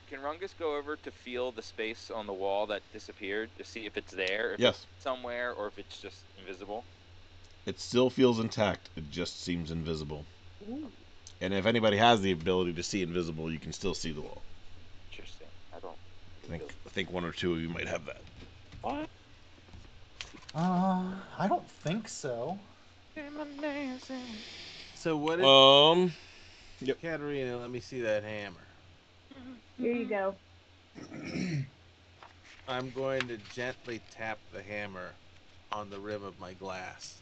Can Rungus go over to feel the space on the wall that disappeared to see if it's there, if Yes. it's somewhere, or if it's just invisible? It still feels intact. It just seems invisible. Ooh. And if anybody has the ability to see invisible, you can still see the wall. Interesting. I don't. I think one or two of you might have that. What? I don't think so. So what did Yep. Katarina? Let me see that hammer. Here you go. I'm going to gently tap the hammer on the rim of my glass,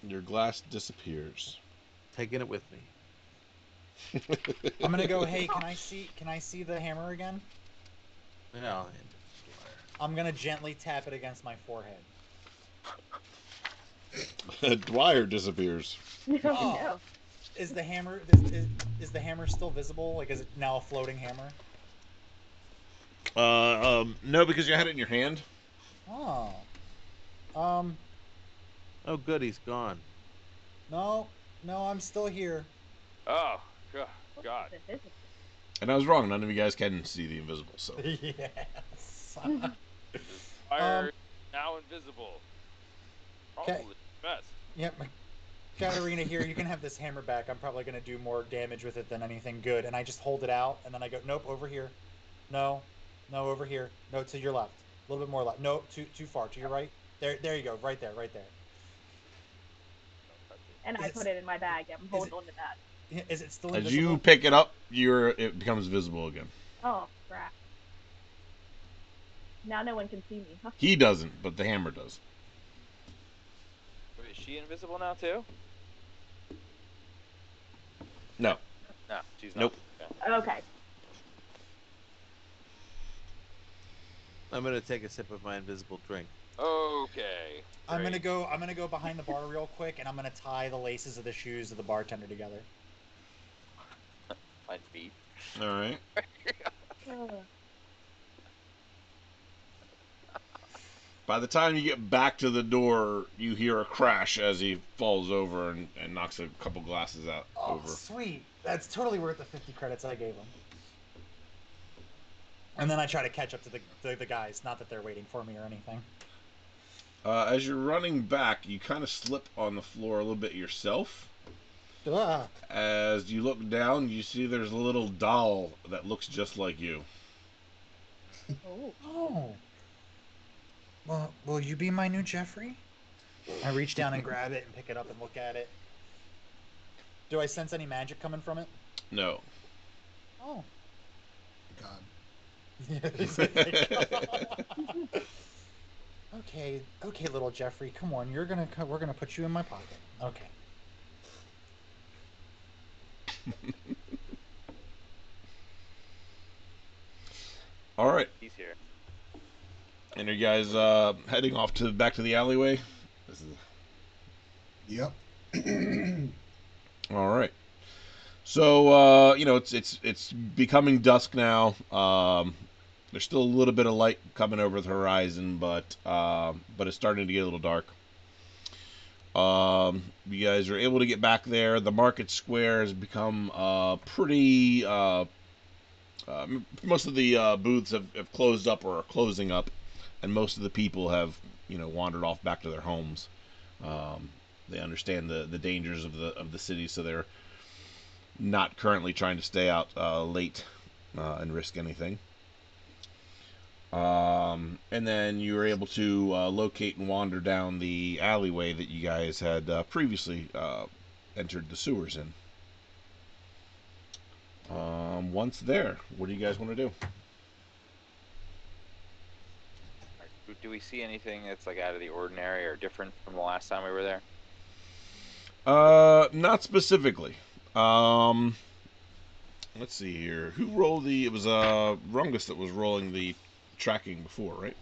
Your glass disappears. taking it with me. I'm gonna go. Hey, can I see the hammer again? And I'll hand it to Dwyer. I'm gonna gently tap it against my forehead. Dwyer disappears. No, Oh. no. Is the hammer is the hammer still visible? Like, is it now a floating hammer? No, because you had it in your hand. Oh. Oh, good, he's gone. No, I'm still here. Oh, God. And I was wrong. None of you guys can see the invisible. So Yes. Fire now invisible. Okay. Probably best. Yep. Katarina, here, you can have this hammer back. I'm probably going to do more damage with it than anything good. And I just hold it out, and then I go, nope, over here. No, over here. No, to your left. A little bit more left. No, too far. To your right. There you go. Right there. And I put it in my bag. I'm holding on to that. Is it still as invisible? you pick it up, it becomes visible again. Oh, crap. Now no one can see me. Huh? He doesn't, but the hammer does. Wait, is she invisible now too? No. No, she's not. Nope. Okay. Okay. I'm gonna take a sip of my invisible drink. Okay. I'm great. gonna go behind the bar real quick, and I'm gonna tie the laces of the shoes of the bartender together. My feet. All right. By the time you get back to the door, you hear a crash as he falls over and knocks a couple glasses out Oh, over. sweet. That's totally worth the 50 credits I gave him. And then I try to catch up to the guys. Not that they're waiting for me or anything. As you're running back, you kind of slip on the floor a little bit yourself. Ah. As you look down, you see there's a little doll that looks just like you. Oh. Well, will you be my new Jeffrey? I reach down and grab it and pick it up and look at it. Do I sense any magic coming from it? No. Oh. God. Okay, little Jeffrey, come on. We're gonna put you in my pocket. Okay. All right. He's here. And are you guys heading off back to the alleyway? Yep. All right. So it's becoming dusk now. There's still a little bit of light coming over the horizon, but it's starting to get a little dark. You guys are able to get back there. The market square has become pretty. Most of the booths have closed up or are closing up, and most of the people have wandered off back to their homes. They understand the dangers of the city, so they're not currently trying to stay out late and risk anything. And then you were able to locate and wander down the alleyway that you guys had previously entered the sewers in. Once there, what do you guys want to do? Do we see anything that's like out of the ordinary or different from the last time we were there? Not specifically. Let's see here. Who rolled the? It was Rungus that was rolling the tracking before, right?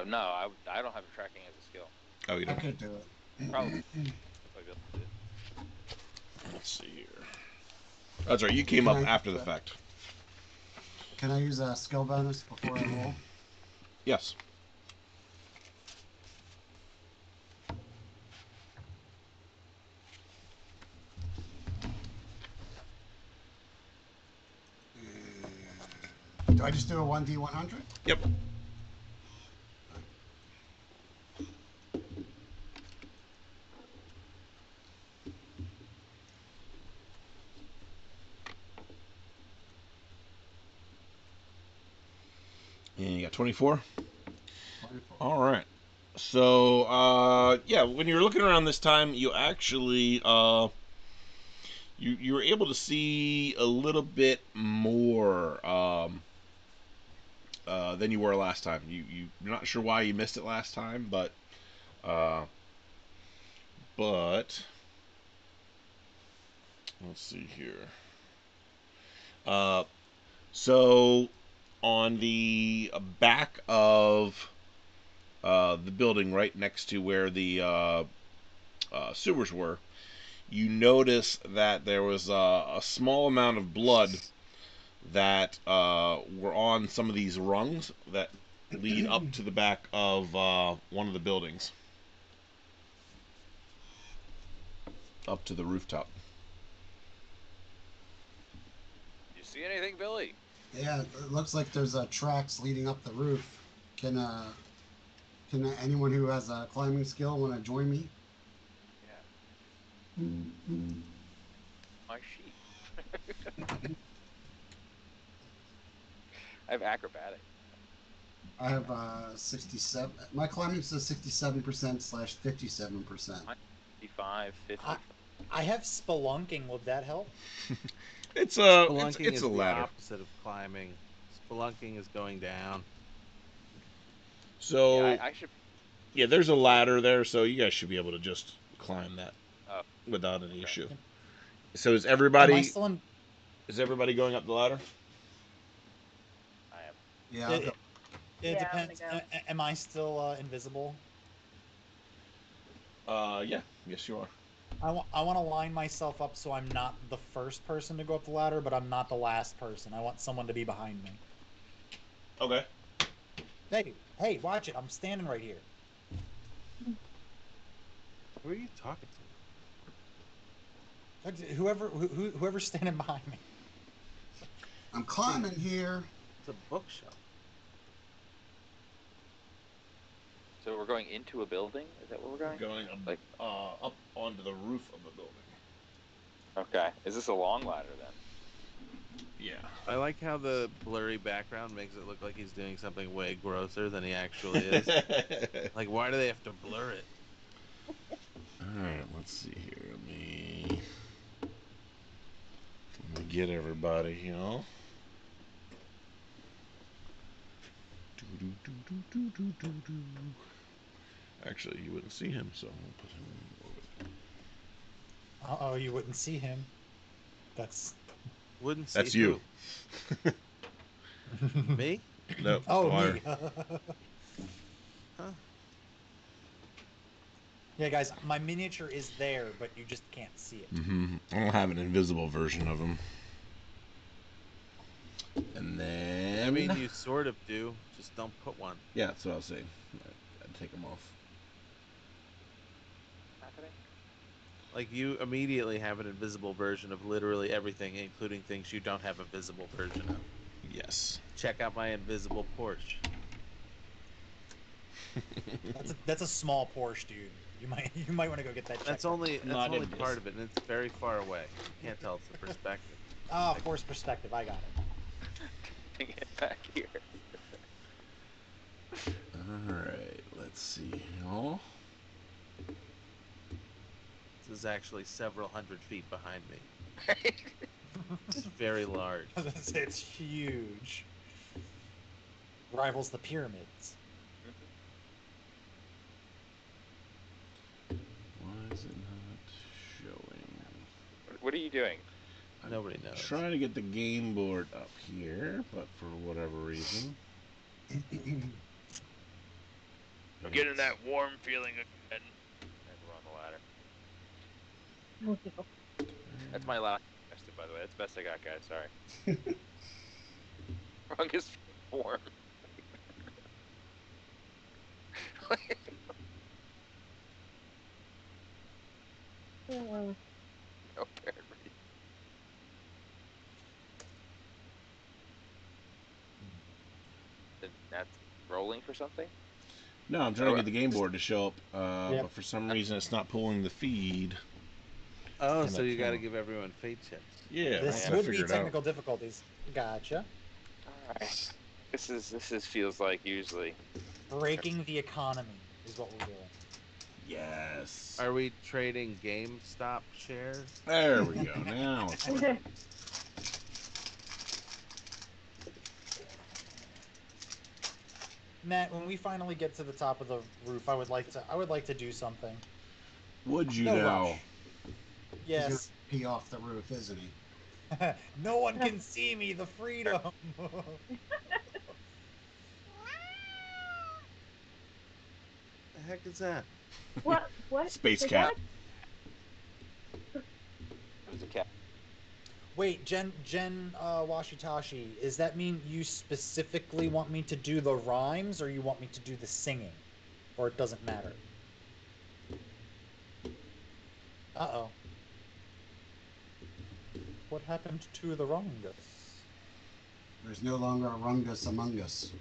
No, I don't have a tracking as a skill. Oh, you I don't. could do it. Probably. If I built it. Let's see here. That's right. You came up Can I- after the fact. Can I use a skill bonus before I roll? Yes. Do I just do a 1d100? Yep. And you got 24. 24. All right. So, yeah, when you were looking around this time, you actually you were able to see a little bit more than you were last time. You're not sure why you missed it last time, but let's see here. So on the back of the building, right next to where the sewers were, you notice that there was a small amount of blood that were on some of these rungs that lead up to the back of one of the buildings, up to the rooftop. You see anything, Billy? Yeah, it looks like there's tracks leading up the roof. Can anyone who has a climbing skill want to join me? Yeah. My sheet. I have acrobatic. I have 67. My climbing says 67%/57%. 55, 50. I have spelunking. Would that help? It's Spelunking it's is a the ladder. opposite of climbing. Spelunking is going down. So Yeah, I should. yeah, there's a ladder there, so you guys should be able to just climb that Oh, without any okay. issue. So is Am I everybody still in? going up the ladder? I am. Yeah, I'll It, go. it Yeah, I'm depends. gonna go. Am I still invisible? Yeah, yes you are. I want to line myself up so I'm not the first person to go up the ladder, but I'm not the last person. I want someone to be behind me. Okay. Hey, watch it. I'm standing right here. Who are you talking to? Whoever's standing behind me. I'm climbing here. It's a bookshelf. So we're going into a building? Is that where we're going? Going up, up onto the roof of the building. Okay. Is this a long ladder then? Yeah. I like how the blurry background makes it look like he's doing something way grosser than he actually is. Like, why do they have to blur it? Alright, let's see here. Let me get everybody, you know. Actually, you wouldn't see him, so I'll put him over there. Oh, you wouldn't see him. That's. Wouldn't see That's you. who? Me? No, Oh, Squire. me. Huh. Yeah, guys, my miniature is there, but you just can't see it. Mm-hmm. I don't have an invisible version of him. And then I mean, you sort of do. Just don't put one. yeah, that's what I was saying. I'd take him off. Happening? Like, you immediately have an invisible version of literally everything, including things you don't have a visible version of. Yes. Check out my invisible Porsche. That's a small Porsche, dude. You might want to go get that checked That's out. only Not part invisible. of it, and it's very far away. You can't tell it's the perspective. Ah, forced perspective. I got it. Get back here. Alright, let's see here. This is actually several hundred feet behind me. It's very large. It's huge. Rivals the pyramids. Why is it not showing? What are you doing? Nobody knows. Trying to get the game board up here, but for whatever reason. I'm getting that warm feeling again. And we're on the ladder. That's my last question, by the way. That's the best I got, guys. Sorry. Rungus warm. No parry. That's rolling for something? No, I'm trying to get the game board to show up, Yep. but for some reason it's not pulling the feed. Oh, And so that you got to camera. give everyone fate chips. Yeah, This I would be figured it out. technical difficulties. Gotcha. Alright. This is feels like usually. Breaking the economy is what we're doing. Yes. Are we trading GameStop shares? There we go. Now it's working. Matt, when we finally get to the top of the roof, I would like to do something. Would you No now? rush. He's gonna Yes. pee off the roof, isn't he? No one can see me. The freedom. The heck is that? What? What? Space Is cat. There's a cat. Wait, Jen Washitashi, does that mean you specifically want me to do the rhymes, or you want me to do the singing, or it doesn't matter? Uh-oh. What happened to the Rungus? There's no longer a Rungus among us.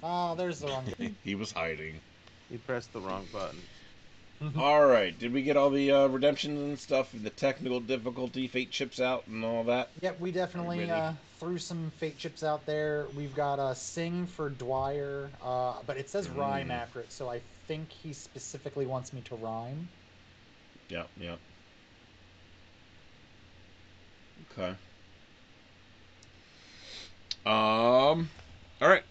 Ah, there's the Rungus. He was hiding. You pressed the wrong button. All right. Did we get all the redemptions and stuff, and the technical difficulty, fate chips out, and all that? Yep, we definitely Ready? threw some fate chips out there. We've got a sing for Dwyer, but it says rhyme after it, so I think he specifically wants me to rhyme. Yep. Yep. Okay. All right.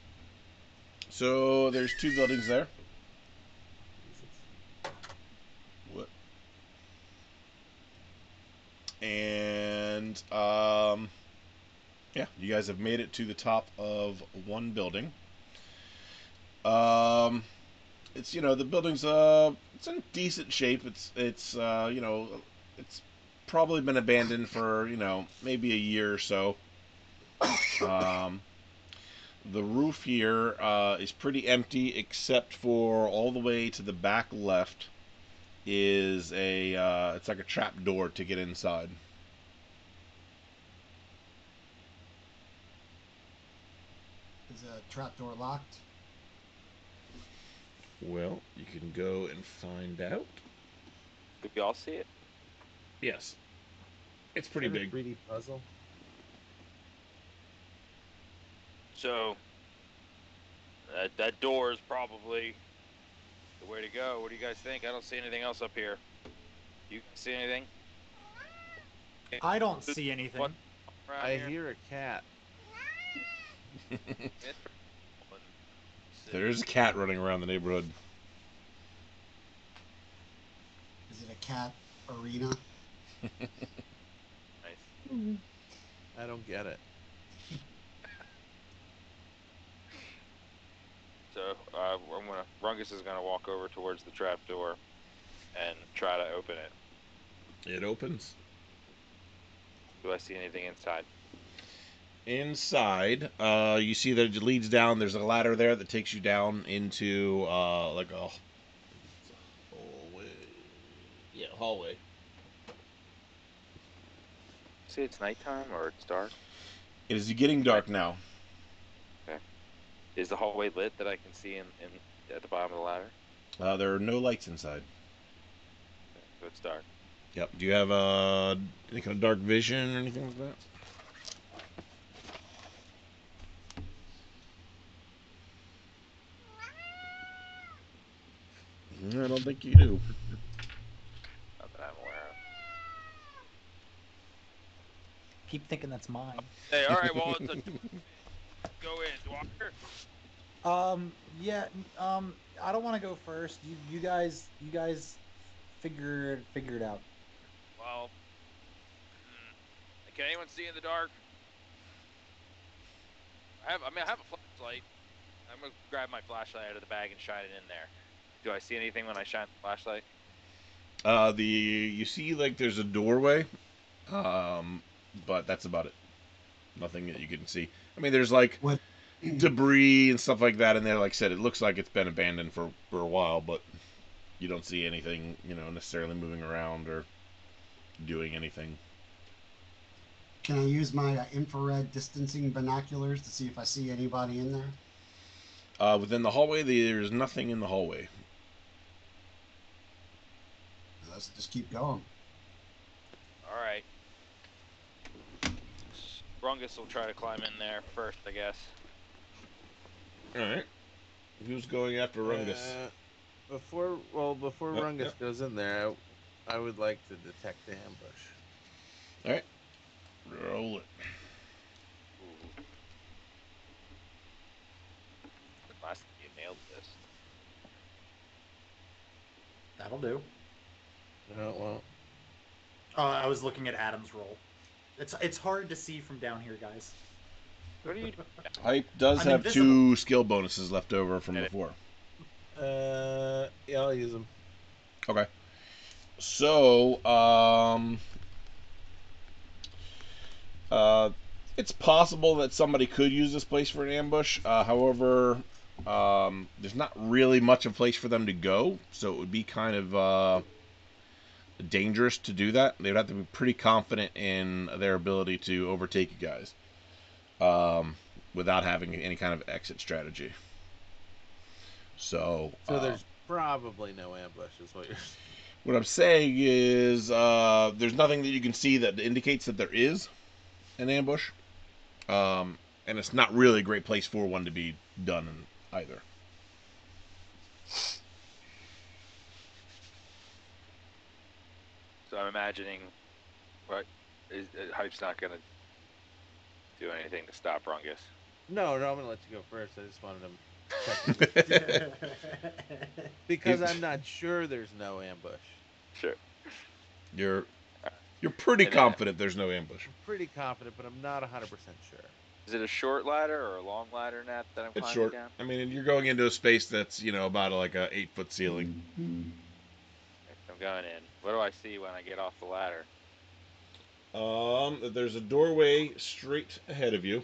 So there's two buildings there. What? And yeah, you guys have made it to the top of one building. It's the building's it's in decent shape. It's it's probably been abandoned for maybe a year or so. The roof here is pretty empty, except for all the way to the back left is it's like a trap door to get inside. Is the trapdoor locked? Well, you can go and find out. Did we all see it? Yes, it's pretty Is that a big. 3D puzzle. So that door is probably the way to go. What do you guys think? I don't see anything else up here. You see anything? I don't see anything. What? Around I here? hear a cat. There's a cat running around the neighborhood. Is it a cat arena? Nice. I don't get it. So Rungus is gonna walk over towards the trap door and try to open it. It opens. Do I see anything inside? Inside, you see that it leads down. There's a ladder there that takes you down into like a hallway. Yeah, hallway. See, it's nighttime or it's dark. It is getting dark now. Is the hallway lit that I can see in at the bottom of the ladder? There are no lights inside. So it's dark. Yep. Do you have any kind of dark vision or anything like that? I don't think you do. Not that I'm aware of. Keep thinking that's mine. Hey, all right. Well, it's a go in, Dwyer. Yeah. I don't want to go first. You guys figure it out. Well, can anyone see in the dark? I have a flashlight. I'm gonna grab my flashlight out of the bag and shine it in there. Do I see anything when I shine the flashlight? You see like there's a doorway, but that's about it. Nothing that you can see. I mean, there's like What? debris and stuff like that in there. Like I said, it looks like it's been abandoned for a while, but you don't see anything, necessarily moving around or doing anything. Can I use my infrared distancing binoculars to see if I see anybody in there? Within the hallway, there's nothing in the hallway. Let's just keep going. All right. Rungus will try to climb in there first, I guess. All right. Who's going after Rungus? Before Rungus Yep. goes in there, I would like to detect the ambush. All right. Roll it. Ooh. Last time you nailed this. That'll do. No, well, I was looking at Adam's roll. It's hard to see from down here, guys. What are you doing? Hype does I'm have invisible. 2 skill bonuses left over from Edit. before. yeah, I'll use them. Okay. So, it's possible that somebody could use this place for an ambush. However, there's not really much of a place for them to go, so it would be kind of dangerous to do that. They would have to be pretty confident in their ability to overtake you guys without having any kind of exit strategy. So there's probably no ambush, is what you're saying. what I'm saying is there's nothing that you can see that indicates that there is an ambush. And it's not really a great place for one to be done in either. So I'm imagining, Hype's not gonna do anything to stop Rungus. No, I'm gonna let you go first. I just wanted to check because I'm not sure there's no ambush. Sure. You're pretty And, confident there's no ambush. I'm pretty confident, but I'm not 100% sure. Is it a short ladder or a long ladder, Nat, that I'm It's climbing short. down? I mean, you're going into a space that's about like a 8-foot ceiling. I'm going in. What do I see when I get off the ladder? There's a doorway straight ahead of you.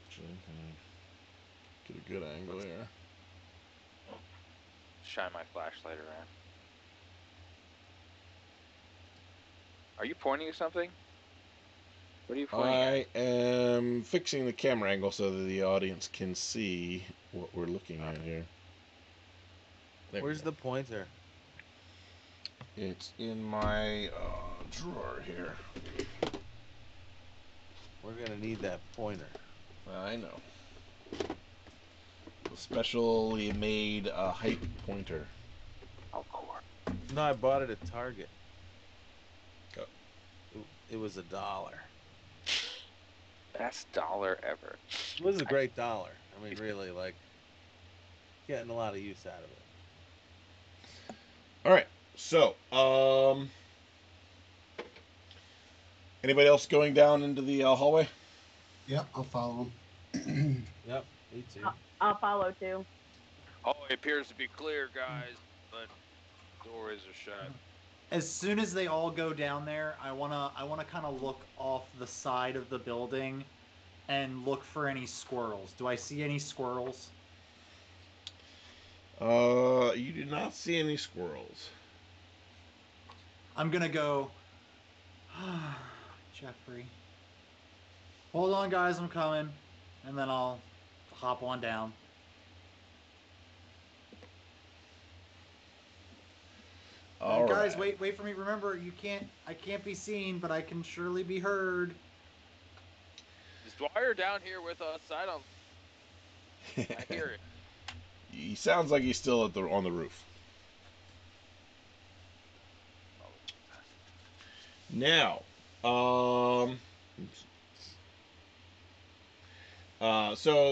Actually, get a good angle there. Shine my flashlight around. Are you pointing at something? What are you pointing at? I am fixing the camera angle so that the audience can see what we're looking at here. There we Where's go. the pointer? It's in my drawer here. We're gonna need that pointer. I know. A specially made height pointer. Oh, core. No, I bought it at Target. Go. It was $1. Best dollar ever. It was a great dollar. I mean, really, like, getting a lot of use out of it. All right. So, anybody else going down into the hallway? Yep, I'll follow him. Yep, me too. I'll follow too. Oh, it appears to be clear, guys, but doors are shut. As soon as they all go down there, I wanna kind of look off the side of the building and look for any squirrels. Do I see any squirrels? You do not see any squirrels. I'm gonna go. Jeffrey. Hold on, guys, I'm coming, and then I'll hop on down. All guys, right. wait for me. Remember, I can't be seen, but I can surely be heard. Is Dwyer down here with us? I hear it. He sounds like he's still on the roof. Now, so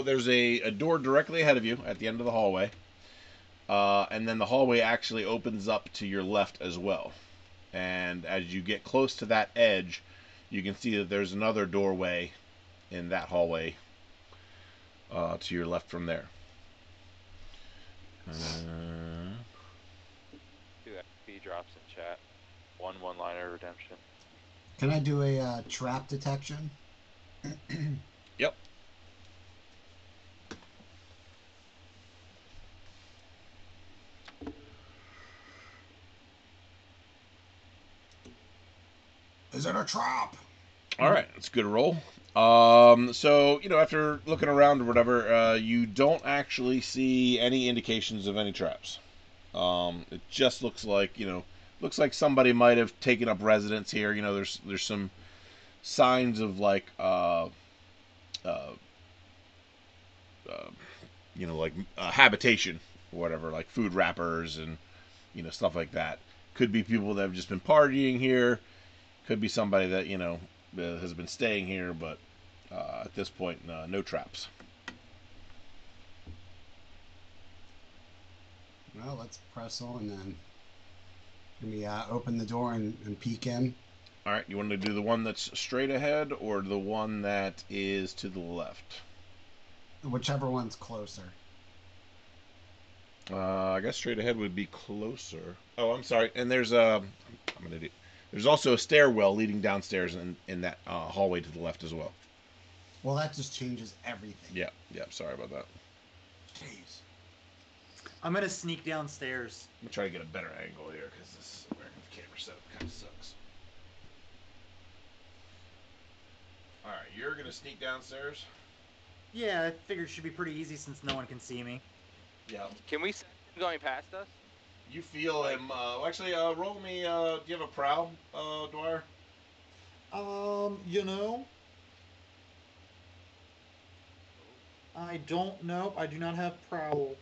there's a door directly ahead of you at the end of the hallway, and then the hallway actually opens up to your left as well. And as you get close to that edge, you can see that there's another doorway in that hallway to your left from there. Two XP drops in chat. One-liner redemption. Can I do a trap detection? Yep. Is it a trap? All right, that's a good roll. So after looking around or whatever, you don't actually see any indications of any traps. It just looks like somebody might have taken up residence here. There's some signs of like habitation or whatever, like food wrappers and stuff like that. Could be people that have just been partying here. Could be somebody that has been staying here, but at this point, no traps. Well, let's press on then. Can we open the door and peek in? All right, you want to do the one that's straight ahead or the one that is to the left? Whichever one's closer. I guess straight ahead would be closer. Oh, I'm sorry. And there's I'm an idiot. There's also a stairwell leading downstairs in that hallway to the left as well. Well, that just changes everything. Yeah. Sorry about that. Jeez. I'm gonna sneak downstairs. Let me try to get a better angle here because this American camera setup kind of sucks. All right, you're gonna sneak downstairs. Yeah, I figured it should be pretty easy since no one can see me. Yeah. Can we see him going past us? You feel him. Actually, roll me. Do you have a prowl, Dwyer? I don't know. I do not have prowl.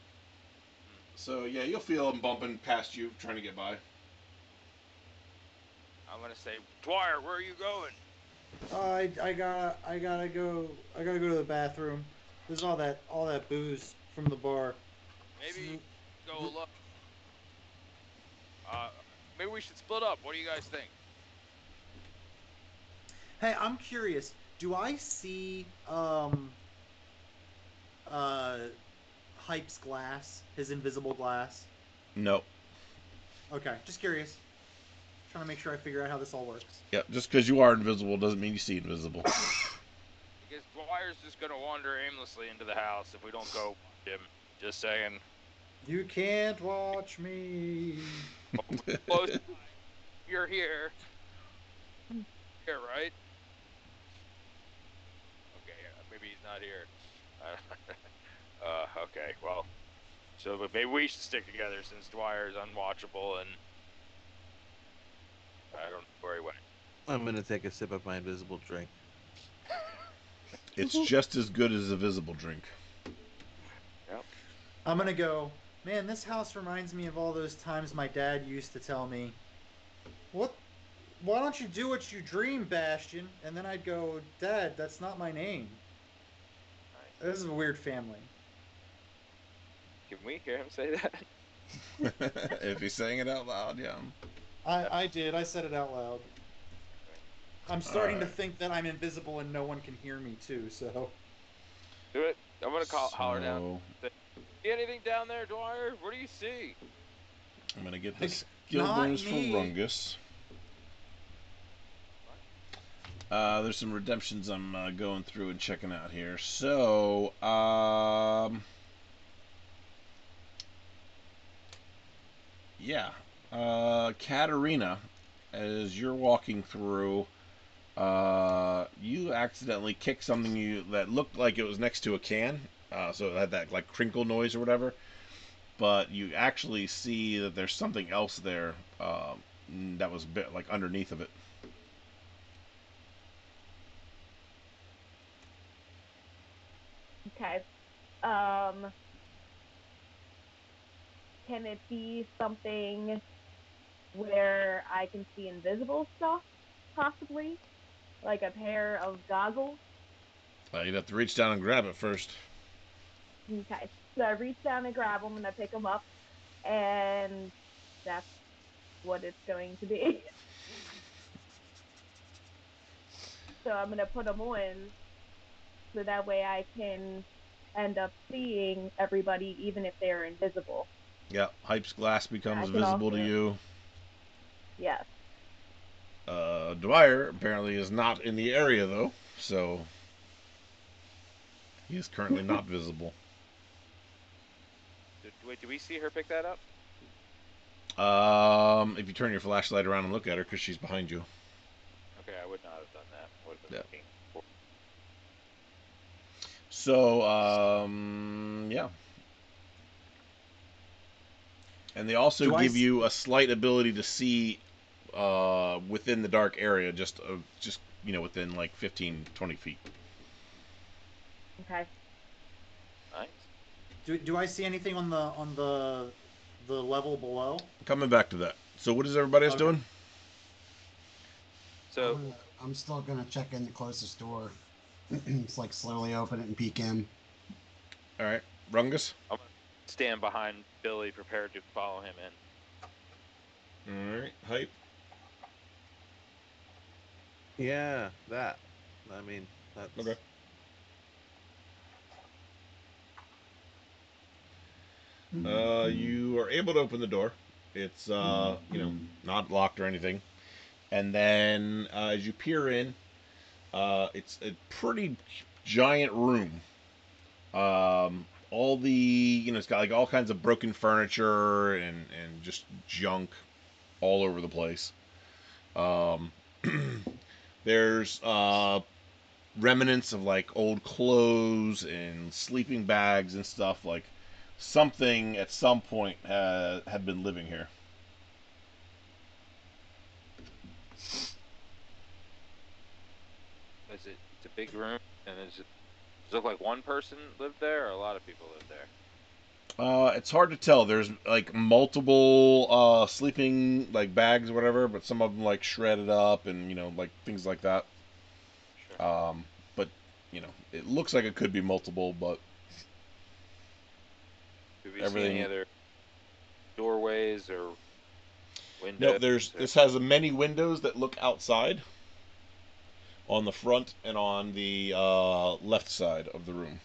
So yeah, you'll feel him bumping past you, trying to get by. I'm gonna say, Dwyer, where are you going? I gotta go to the bathroom. There's all that booze from the bar. Maybe go look. Maybe we should split up. What do you guys think? Hey, I'm curious. Do I see Hype's glass, his invisible glass? No. Okay, just curious. Trying to make sure I figure out how this all works. Yeah, just because you are invisible doesn't mean you see invisible. Because Dwyer's just gonna wander aimlessly into the house if we don't go watch him. Just saying. You can't watch me. Close. You're here. Here, right? Okay, maybe he's not here. Okay, well. So maybe we should stick together since Dwyer's unwatchable and I don't know where he went. I'm gonna take a sip of my invisible drink. It's just as good as a visible drink. Yep. I'm gonna go, man, this house reminds me of all those times my dad used to tell me, why don't you do what you dream, Bastion? And then I'd go, Dad, that's not my name. This is a weird family. Can we hear him say that? If he's saying it out loud, yeah. I did. I said it out loud. I'm starting to think that I'm invisible and no one can hear me too, so. Do it. I'm gonna holler down. See anything down there, Dwyer? What do you see? I'm gonna get this skill Not bonus for me. Rungus. There's some redemptions I'm going through and checking out here. So, yeah. Katarina, as you're walking through, you accidentally kicked something that looked like it was next to a can. So it had that like crinkle noise or whatever. But you actually see that there's something else there that was a bit like underneath of it. Okay. can it be something where I can see invisible stuff, possibly? Like a pair of goggles? You'd have to reach down and grab it first. Okay. So I reach down and grab them and I pick them up, and that's what it's going to be. So I'm going to put them on so that way I can end up seeing everybody even if they're invisible. Yeah, Hype's glass becomes I can visible also- to you. Yes. Dwyer apparently is not in the area though, so he is currently not visible. Wait, do we see her pick that up? If you turn your flashlight around and look at her, because she's behind you. Okay, I would not have done that. Would have been Yeah. looking. So, yeah. And they also Do I give s- you a slight ability to see within the dark area, just within like 15, 20 feet. Okay. Nice. Do I see anything on the level below? Coming back to that. So, what is everybody else Okay. doing? So I'm still gonna check in the closest door. It's like slowly open it and peek in. All right, Rungus. I'm gonna stand behind Billy, prepared to follow him in. All right, Hype. Yeah, that. I mean, that's Okay. You are able to open the door. It's not locked or anything. And then as you peer in, it's a pretty giant room. All the it's got like all kinds of broken furniture and just junk all over the place. There's remnants of like old clothes and sleeping bags and stuff. Like something at some point had been living here. It's a big room, and does it look like one person lived there, or a lot of people lived there? It's hard to tell. There's like multiple sleeping like bags or whatever, but some of them like shredded up and like things like that. Sure. But it looks like it could be multiple, but Do we see everything. any other doorways or windows? No, this has many windows that look outside on the front and on the left side of the room.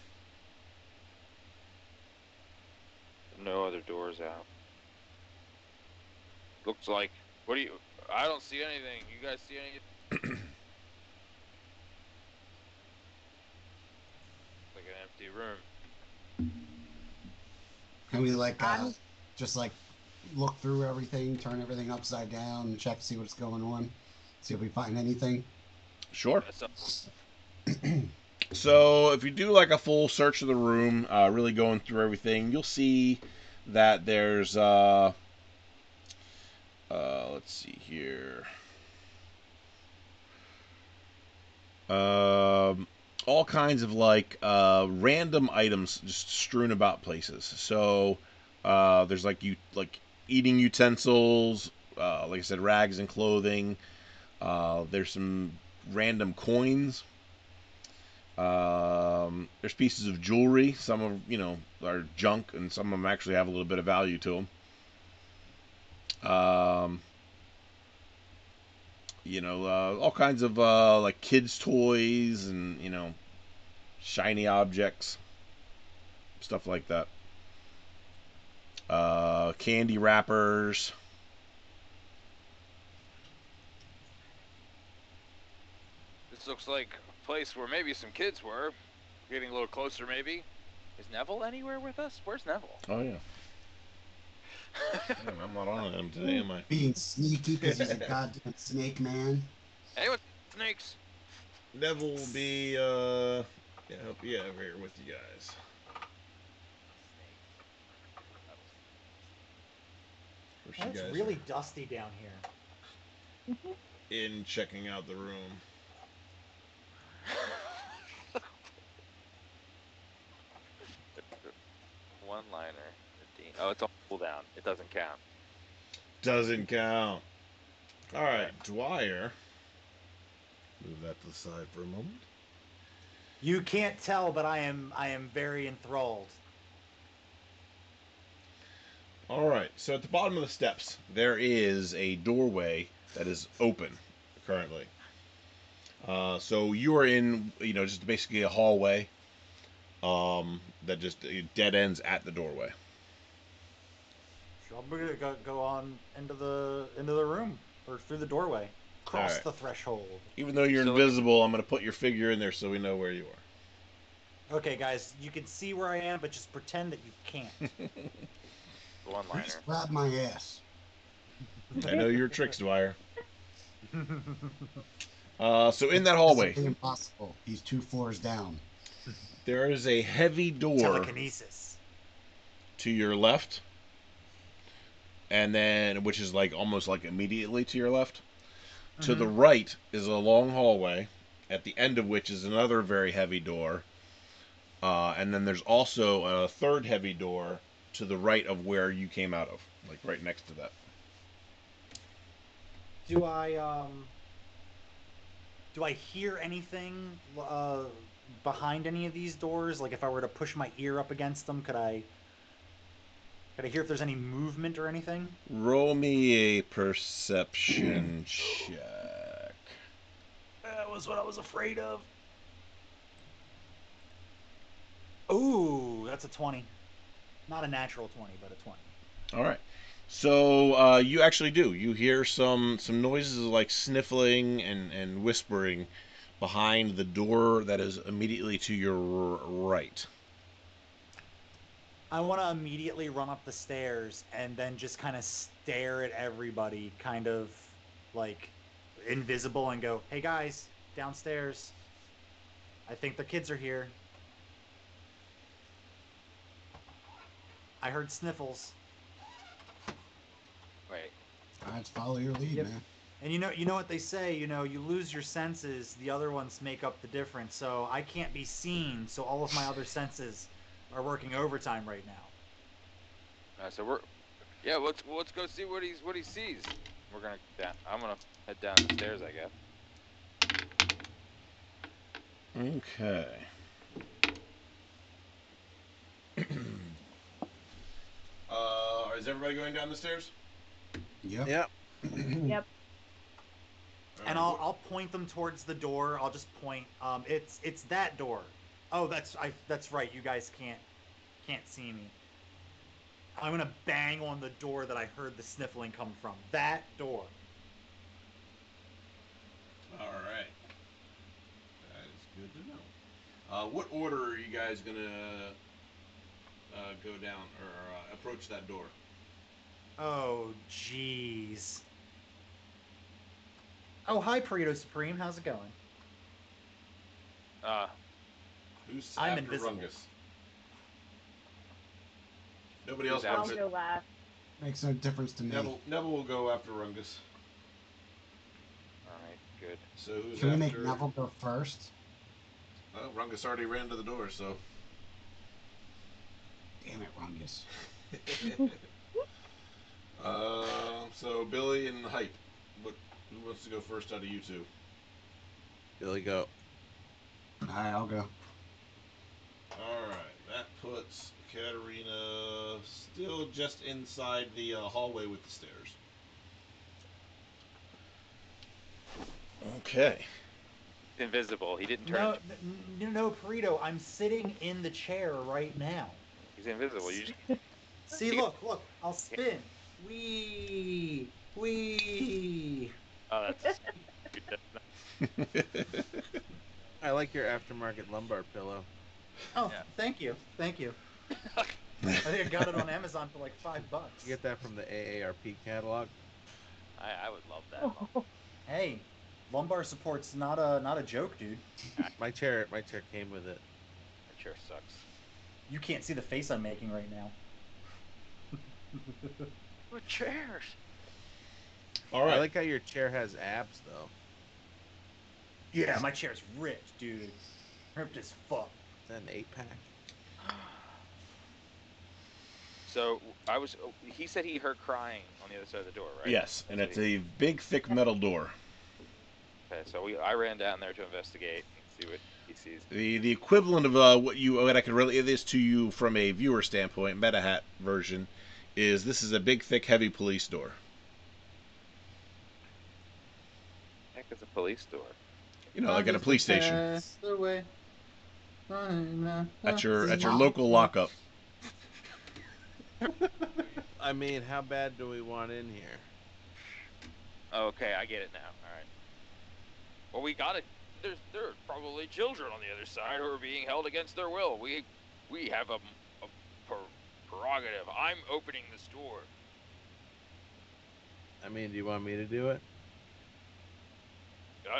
No other doors out. Looks like. What do you? I don't see anything. You guys see anything? Like an empty room. Can we like I'm- just like look through everything, turn everything upside down, and check, see what's going on, see if we find anything? Sure. That's So if you do like a full search of the room, really going through everything, you'll see that there's let's see here. All kinds of like random items just strewn about places. So there's like eating utensils, like I said, rags and clothing. There's some random coins. There's pieces of jewelry. Some are junk, and some of them actually have a little bit of value to them. All kinds of like kids' toys and shiny objects, stuff like that. Candy wrappers. This looks like a place where maybe some kids were. Getting a little closer, maybe. Is Neville anywhere with us? Where's Neville? Oh yeah. Damn, I'm not on him today, am I? Being sneaky because he's a goddamn snake man. Anyone? Snakes? Neville will be help you out here with you guys. Where's you It's guys really dusty down here. in checking out the room. One-liner. 15. Oh, it's on cooldown. It doesn't count. Doesn't count. All right, Dwyer. Move that to the side for a moment. You can't tell, but I am very enthralled. All right, so at the bottom of the steps, there is a doorway that is open currently. So you are in, just basically a hallway that just dead ends at the doorway. So I'm gonna go on into the room or through the doorway, cross Alright. the threshold. Even though you're So- invisible, I'm going to put your figure in there so we know where you are. Okay, guys, you can see where I am, but just pretend that you can't. One-liner. Just grab my ass. I know your tricks, Dwyer. So in that hallway, Something impossible. He's 2 floors down. there is a heavy door Telekinesis. to your left, and then which is like almost like immediately to your left. To the right is a long hallway, at the end of which is another very heavy door, and then there's also a third heavy door to the right of where you came out of, like right next to that. Do I hear anything behind any of these doors? Like if I were to push my ear up against them, could I hear if there's any movement or anything? Roll me a perception check. That was what I was afraid of. Ooh, that's a 20. Not a natural 20, but a 20. All right. So you actually do. You hear some noises like sniffling and whispering behind the door that is immediately to your right. I want to immediately run up the stairs and then just kind of stare at everybody, kind of like invisible, and go, "Hey guys, downstairs. I think the kids are here. I heard sniffles." Wait. Let's follow your lead, Yep. man. And you know what they say, you lose your senses, the other ones make up the difference. So I can't be seen, so all of my other senses are working overtime right now. So let's go see what he sees. We're gonna I'm gonna head down the stairs, I guess. Okay. Is everybody going down the stairs? Yep. Yep. Yep. And I'll point them towards the door. I'll just point. It's that door. Oh, that's right. You guys can't see me. I'm gonna bang on the door that I heard the sniffling come from. That door. All right. That is good to know. What order are you guys gonna go down or approach that door? Oh, jeez. Oh, hi, Perito Supreme. How's it going? Who's I'm after invisible. Rungus? Nobody else Who's I'll wants it. go last. Makes no difference to me. Neville will go after Rungus. All right, good. So who's Can we after? make Neville go first? Well, Rungus already ran to the door, so. Damn it, Rungus. So Billy and Hype. Who wants to go first out of you two? Billy, go. Alright, I'll go. Alright, that puts Katarina still just inside the hallway with the stairs. Okay. Invisible. He didn't turn. No, Perito. I'm sitting in the chair right now. He's invisible. You just See, look. I'll spin. Wee. Oh, that's. I like your aftermarket lumbar pillow. Oh, Yeah. thank you. I think I got it on Amazon for like $5. You get that from the AARP catalog. I would love that. Hey, lumbar support's not a joke, dude. My chair came with it. That chair sucks. You can't see the face I'm making right now. What chairs? Alright. I like how your chair has abs, though. Yeah, my chair's ripped, dude. Ripped as fuck. Is that an 8-pack? So he said he heard crying on the other side of the door, right? Yes, and That's it's a big, thick metal door. okay. So I ran down there to investigate and see what he sees. The equivalent of what I could relate this to you from a viewer standpoint, MetaHat version, is this is a big, thick, heavy police door. Heck, it's a police door. You know, like at a police station. At your local lockup. I mean, how bad do we want in here? Okay, I get it now. All right. Well, we got it. There's probably children on the other side who are being held against their will. We have a prerogative. I'm opening this door. I mean, do you want me to do it?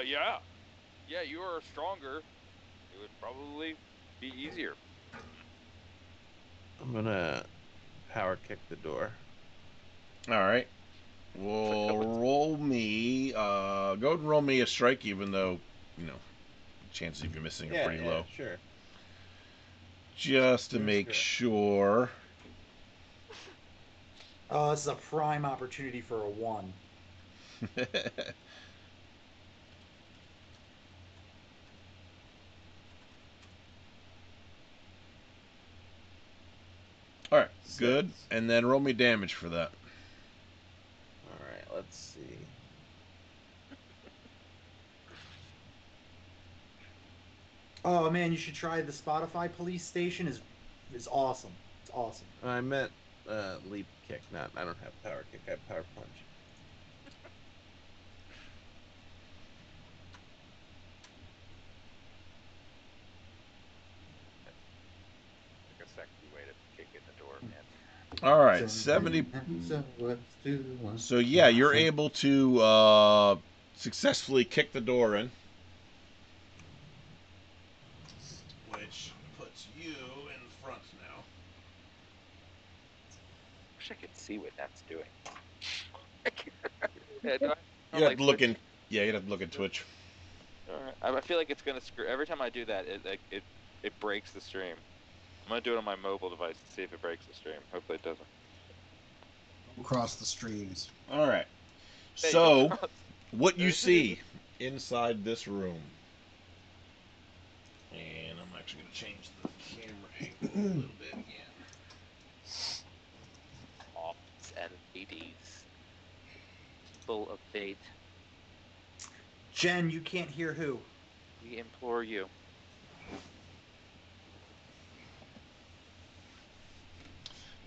Yeah. Yeah, you are stronger. It would probably be easier. I'm gonna power kick the door. All right. Well, roll me. Go and roll me a strike, even though, you know, chances of you missing are pretty low. Sure. Just to make sure. Oh, this is a prime opportunity for a 1. All right, good. And then roll me damage for that. All right, let's see. Oh man, you should try the Spotify police station. is awesome. It's awesome. I meant leap kick, not. I don't have power kick. I have power punch. Like a sexy way to kick in the door, man. All right, 70. So yeah, you're able to successfully kick the door in, which puts you in front now. Wish I could see what that's doing. You have to look in. Yeah, you'd have to look at Twitch. I feel like it's gonna screw. Every time I do that, it breaks the stream. I'm gonna do it on my mobile device to see if it breaks the stream. Hopefully it doesn't. Across the streams. All right. So, what you see inside this room, and I'm actually gonna change the camera angle a little bit again. Aughts and 80s, full of fate. Jen, you can't hear who? We implore you.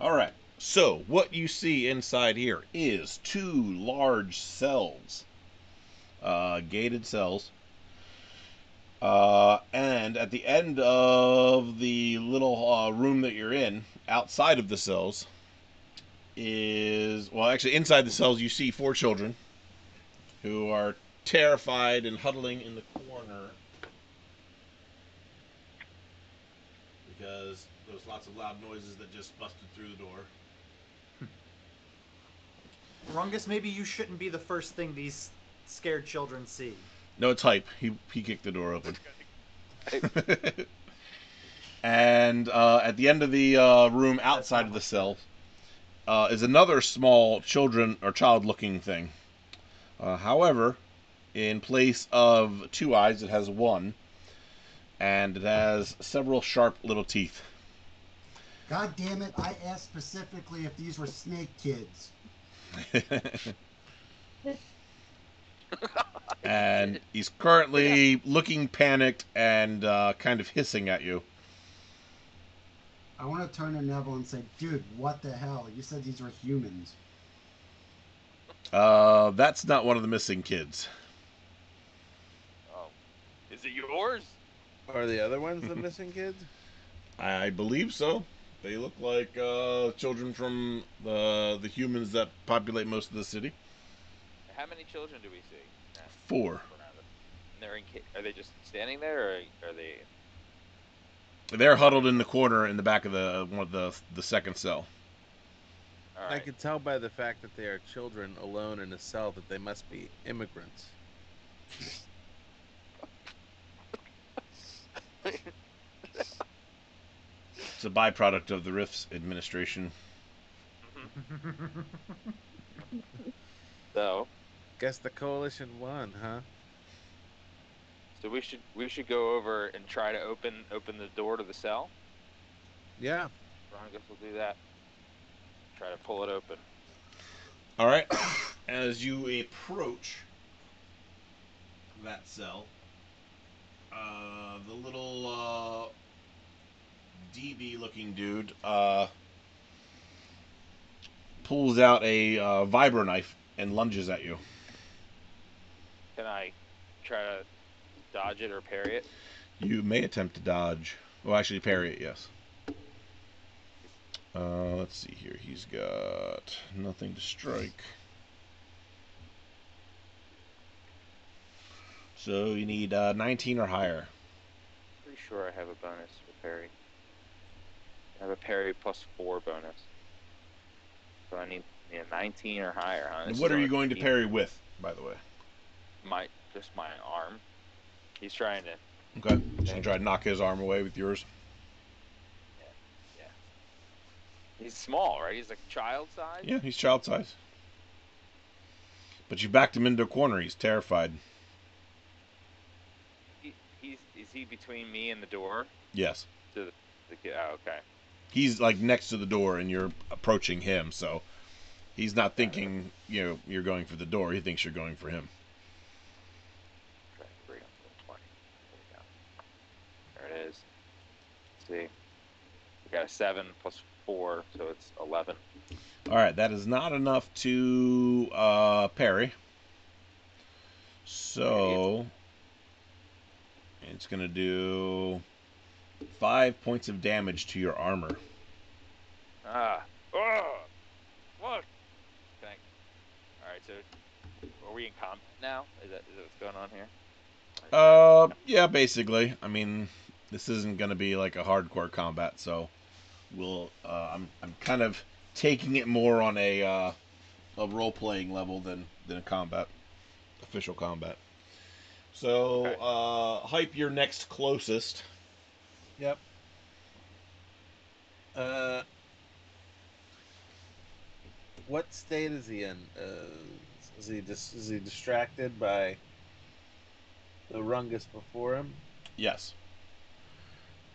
All right. So, what you see inside here is 2 large cells, gated cells. And at the end of the little room that you're in, outside of the cells, is, well, actually, inside the cells, you see 4 children who are terrified and huddling in the corner because there was lots of loud noises that just busted through the door. Rungus, maybe you shouldn't be the first thing these scared children see. No, it's hype. He kicked the door open. And at the end of the room outside of the cell is another small child-looking thing. However, in place of 2 eyes, it has 1, and it has several sharp little teeth. God damn it, I asked specifically if these were snake kids. And he's currently looking panicked and kind of hissing at you. I want to turn to Neville and say, dude, what the hell? You said these were humans. That's not one of the missing kids. Oh, is it yours? Are the other ones the missing kids? I believe so. They look like children from the humans that populate most of the city. How many children do we see? 4. And are they just standing there, or are they? They're huddled in the corner in the back of the second cell. All right. I could tell by the fact that they are children alone in a cell that they must be immigrants. It's a byproduct of the Rifts administration. So Guess the coalition won, huh? we should go over and try to open the door to the cell. Yeah. Rongus will do that. Try to pull it open. All right. As you approach that cell, the little DB-looking dude pulls out a vibro knife and lunges at you. Can I try to dodge it or parry it? You may attempt to dodge. Well, actually, parry it, yes. Let's see here. He's got nothing to strike. So you need 19 or higher. Pretty sure I have a bonus for parry. I have a parry plus 4 bonus. So I need a 19 or higher, huh? And what are you going to parry with, by the way? Just my arm. He's trying to... Okay. Just gonna try to knock his arm away with yours. Yeah. He's small, right? He's like child size? Yeah, he's child size. But you backed him into a corner. He's terrified. Is he between me and the door? Yes. Oh, okay. He's like next to the door, and you're approaching him, so he's not thinking you're going for the door. He thinks you're going for him. Try to bring him to 20. There we go. There it is. Let's see. We got a 7 plus 4, so it's 11. All right, that is not enough to parry. So it's going to do 5 points of damage to your armor. What? Thanks. Alright, so are we in combat now? Is that what's going on here? Yeah, basically. I mean, this isn't going to be like a hardcore combat, so I'm kind of taking it more on a role-playing level than a official combat. So, okay. Hype your next closest. Yep. What state is he in? Is he distracted by the Rungus before him? Yes.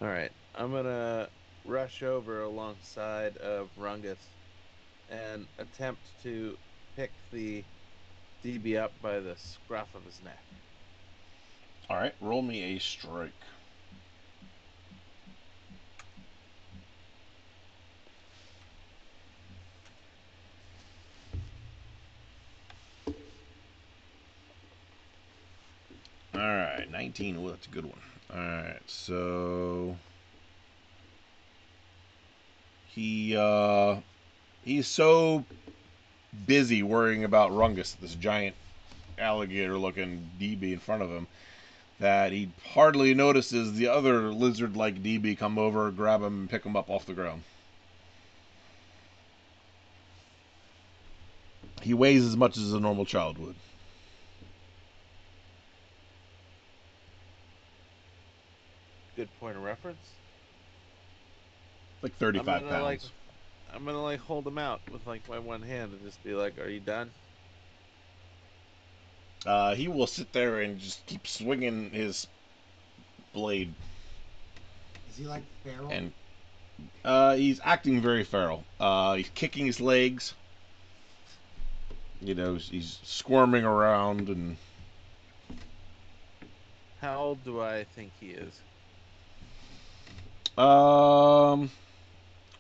All right. I'm gonna rush over alongside of Rungus and attempt to pick the DB up by the scruff of his neck. All right. Roll me a strike. All right, 19. Oh, that's a good one. All right, so he's so busy worrying about Rungus, this giant alligator-looking DB in front of him, that he hardly notices the other lizard-like DB come over, grab him, and pick him up off the ground. He weighs as much as a normal child would. Good point of reference. Like 35 pounds. I'm gonna hold him out with like my one hand and just be like, "Are you done?" He will sit there and just keep swinging his blade. Is he like feral? And he's acting very feral. He's kicking his legs. He's squirming around and. How old do I think he is? I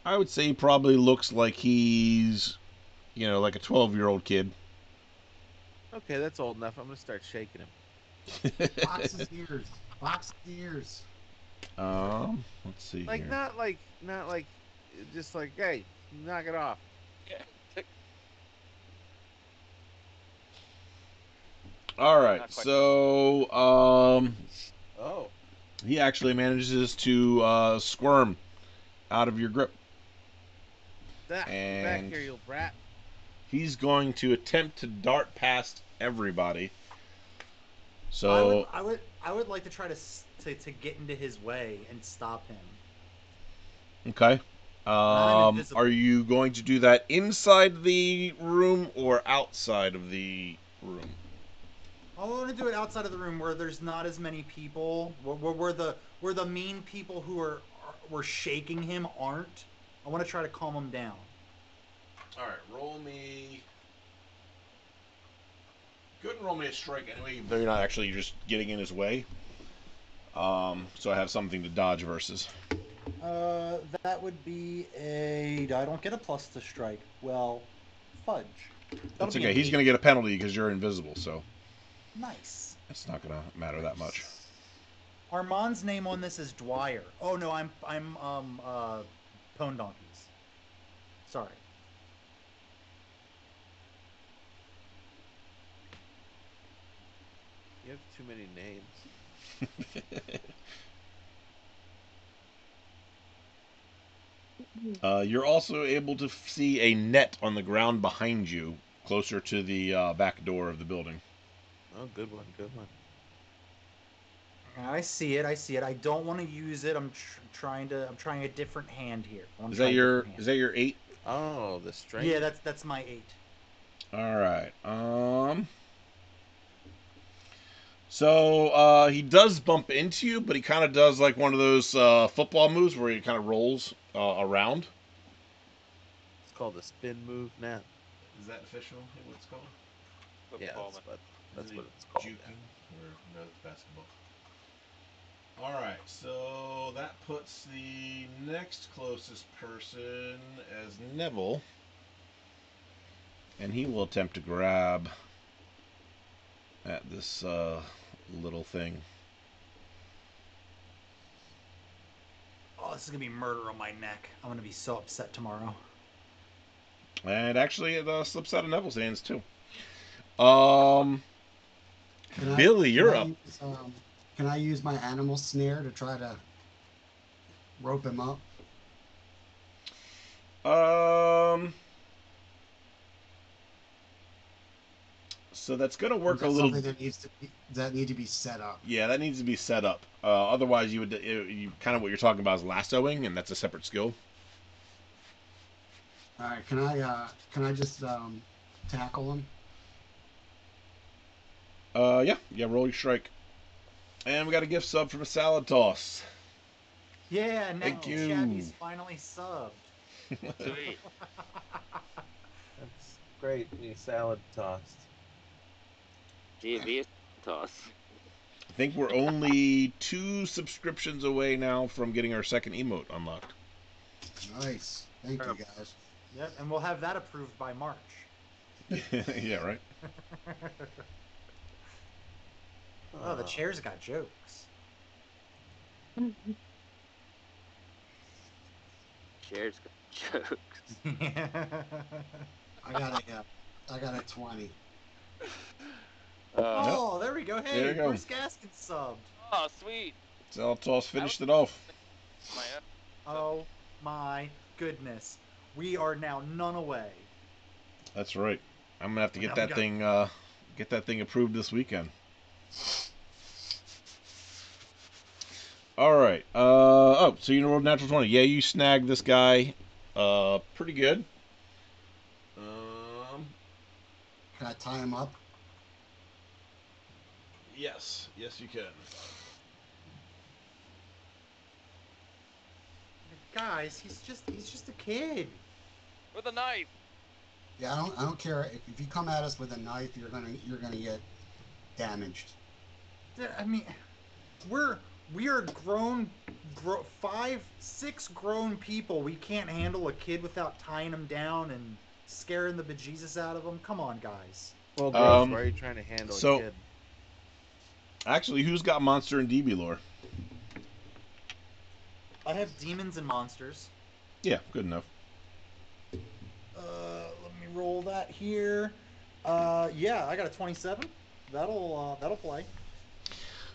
would say he probably looks like he's, like a 12-year-old kid. Okay, that's old enough. I'm gonna start shaking him. Box his ears. Box his ears. Let's see Like here. not like just like, hey, knock it off. All right, so Oh. he actually manages to squirm out of your grip. Back here, you brat. He's going to attempt to dart past everybody. So I would like to try to get into his way and stop him. Okay. invisible. Are you going to do that inside the room or outside of the room? I want to do it outside of the room where there's not as many people, where the mean people who were shaking him aren't. I want to try to calm him down. All right, roll me. Go ahead and roll me a strike anyway. Though you're not actually just getting in his way. So I have something to dodge versus. That would be a. I don't get a plus to strike. Well, fudge. That's okay. He's going to get a penalty because you're invisible, so Nice. it's not going to matter that much. Armand's name on this is Dwyer. Oh no, I'm Pone Donkeys. Sorry. You have too many names. You're also able to see a net on the ground behind you, closer to the back door of the building. Oh, good one, good one. I see it. I don't want to use it. I'm trying a different hand here. Is that your 8? Oh, the strength. Yeah, that's my 8. All right. So he does bump into you, but he kind of does like one of those football moves where he kind of rolls around. It's called a spin move now. Is that official? What it's called? Yeah, Football, that's what it's called. Juking or no, it's basketball. All right, so that puts the next closest person as Neville, and he will attempt to grab at this little thing. Oh, this is gonna be murder on my neck. I'm gonna be so upset tomorrow. And actually, it slips out of Neville's hands too. Billy, you're up. Can I use my animal snare to try to rope him up? So that's gonna work a Or is that little. something that need to be set up. Yeah, that needs to be set up. Otherwise, you kind of what you're talking about is lassoing, and that's a separate skill. All right, can I just tackle him? Yeah. Roll your strike. And we got a gift sub from a salad toss. Yeah, now Thank you. Shabby's finally subbed. Sweet. That's great. You salad tossed. GV toss. I think we're only 2 subscriptions away now from getting our second emote unlocked. Nice. Thank you, guys. Yep, and we'll have that approved by March. Yeah, right. Oh, the chair's got jokes. Shares got jokes. I got a 20. Oh, there we go. Hey, There you go. Bruce Gaskin subbed. Oh, sweet. Salad toss finished it off. Oh my goodness. We are now none away. That's right. I'm gonna have to get Now that we thing approved this weekend. All right. So you rolled natural 20. Yeah, you snagged this guy. Pretty good. Can I tie him up? Yes, you can. Guys, he's just a kid. With a knife. Yeah, I don't care if you come at us with a knife, you're gonna get damaged. I mean, we are grown, 5, 6 grown people. We can't handle a kid without tying him down and scaring the bejesus out of him. Come on, guys. Well, gross, why are you trying to handle so- a kid? Actually, who's got monster and DB lore? I have demons and monsters. Yeah, good enough. Let me roll that here. Yeah, I got a 27. That'll play.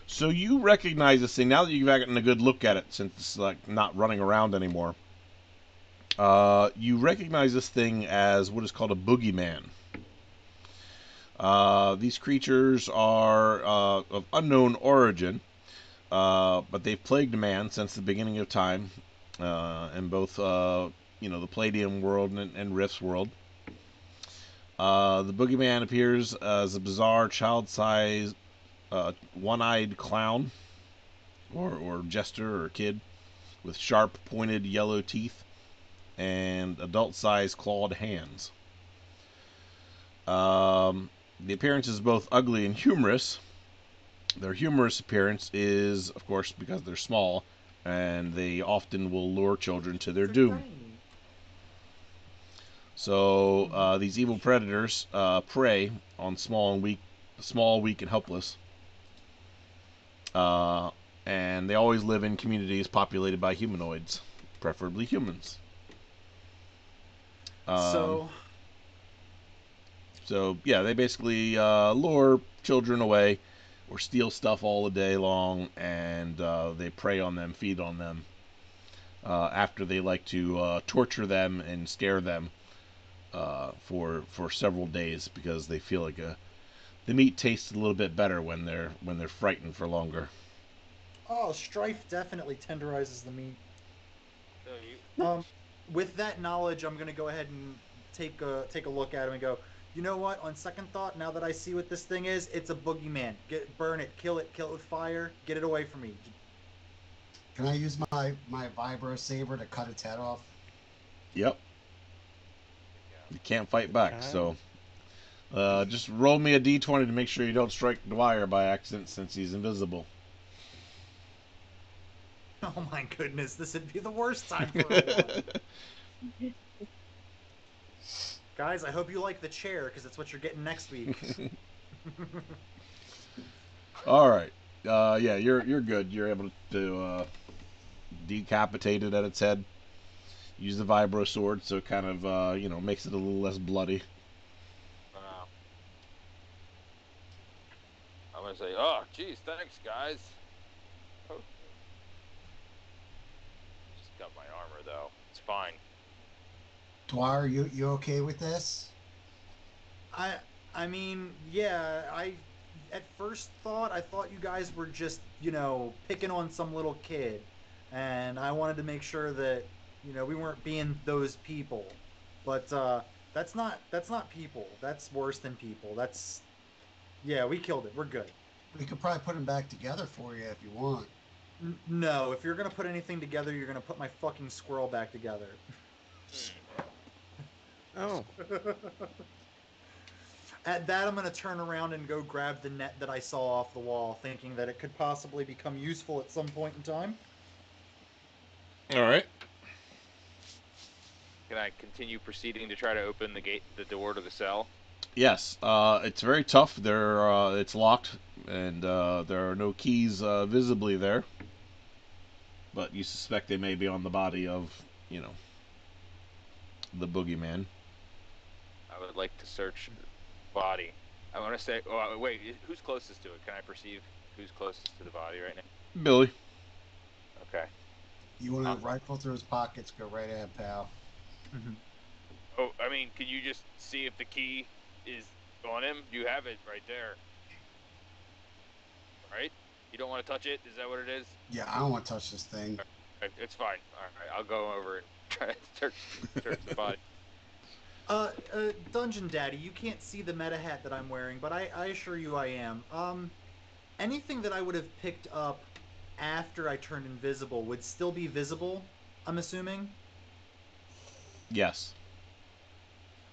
So you recognize this thing now that you've gotten a good look at it, since it's like not running around anymore. You recognize this thing as what is called a boogeyman. These creatures are of unknown origin, but they've plagued man since the beginning of time, in both the Palladium world and Rift's world. The boogeyman appears as a bizarre, child-sized, one-eyed clown, or jester or kid, with sharp, pointed yellow teeth and adult-sized clawed hands. The appearance is both ugly and humorous. Their humorous appearance is, of course, because they're small, and they often will lure children to their doom. So these evil predators prey on small, weak, and helpless. And they always live in communities populated by humanoids, preferably humans. So yeah, they basically lure children away or steal stuff all the day long, and they prey on them, feed on them. After they like to torture them and scare them for several days, because they feel like the meat tastes a little bit better when they're frightened for longer. Oh, Strife definitely tenderizes the meat. So With that knowledge, I'm gonna go ahead and take a look at him and go, you know what? On second thought, now that I see what this thing is, it's a boogeyman. Burn it, kill it with fire. Get it away from me. Can I use my vibro saber to cut its head off? Yep. You can't fight back, Okay. so just roll me a d20 to make sure you don't strike Dwyer by accident, since he's invisible. Oh my goodness, this would be the worst time for a one. Guys, I hope you like the chair, because it's what you're getting next week. All right. Yeah, you're good. You're able to decapitate it at its head. Use the vibro sword, so it kind of makes it a little less bloody. I'm gonna say, oh, geez, thanks, guys. Oh. Just got my armor though. It's fine. Dwyer, you okay with this? I mean, yeah, at first thought, I thought you guys were just, picking on some little kid. And I wanted to make sure that, we weren't being those people. But that's not people. That's worse than people. Yeah, we killed it. We're good. We could probably put them back together for you if you want. No, if you're going to put anything together, you're going to put my fucking squirrel back together. Oh, At that, I'm going to turn around and go grab the net that I saw off the wall, thinking that it could possibly become useful at some point in time. All right. Can I continue proceeding to try to open the door to the cell? Yes. It's very tough. It's locked, and there are no keys visibly there. But you suspect they may be on the body of, the boogeyman. I would like to search the body. I want to say, oh, wait, who's closest to it? Can I perceive who's closest to the body right now? Billy. Okay. You want to rifle through his pockets? Go right ahead, pal. Mm-hmm. Oh, I mean, can you just see if the key is on him? You have it right there. Right? You don't want to touch it? Is that what it is? Yeah, I don't want to touch this thing. Right, it's fine. All right, I'll go over and try to search the body. Dungeon Daddy, you can't see the meta hat that I'm wearing, but I assure you I am. Anything that I would have picked up after I turned invisible would still be visible, I'm assuming? Yes.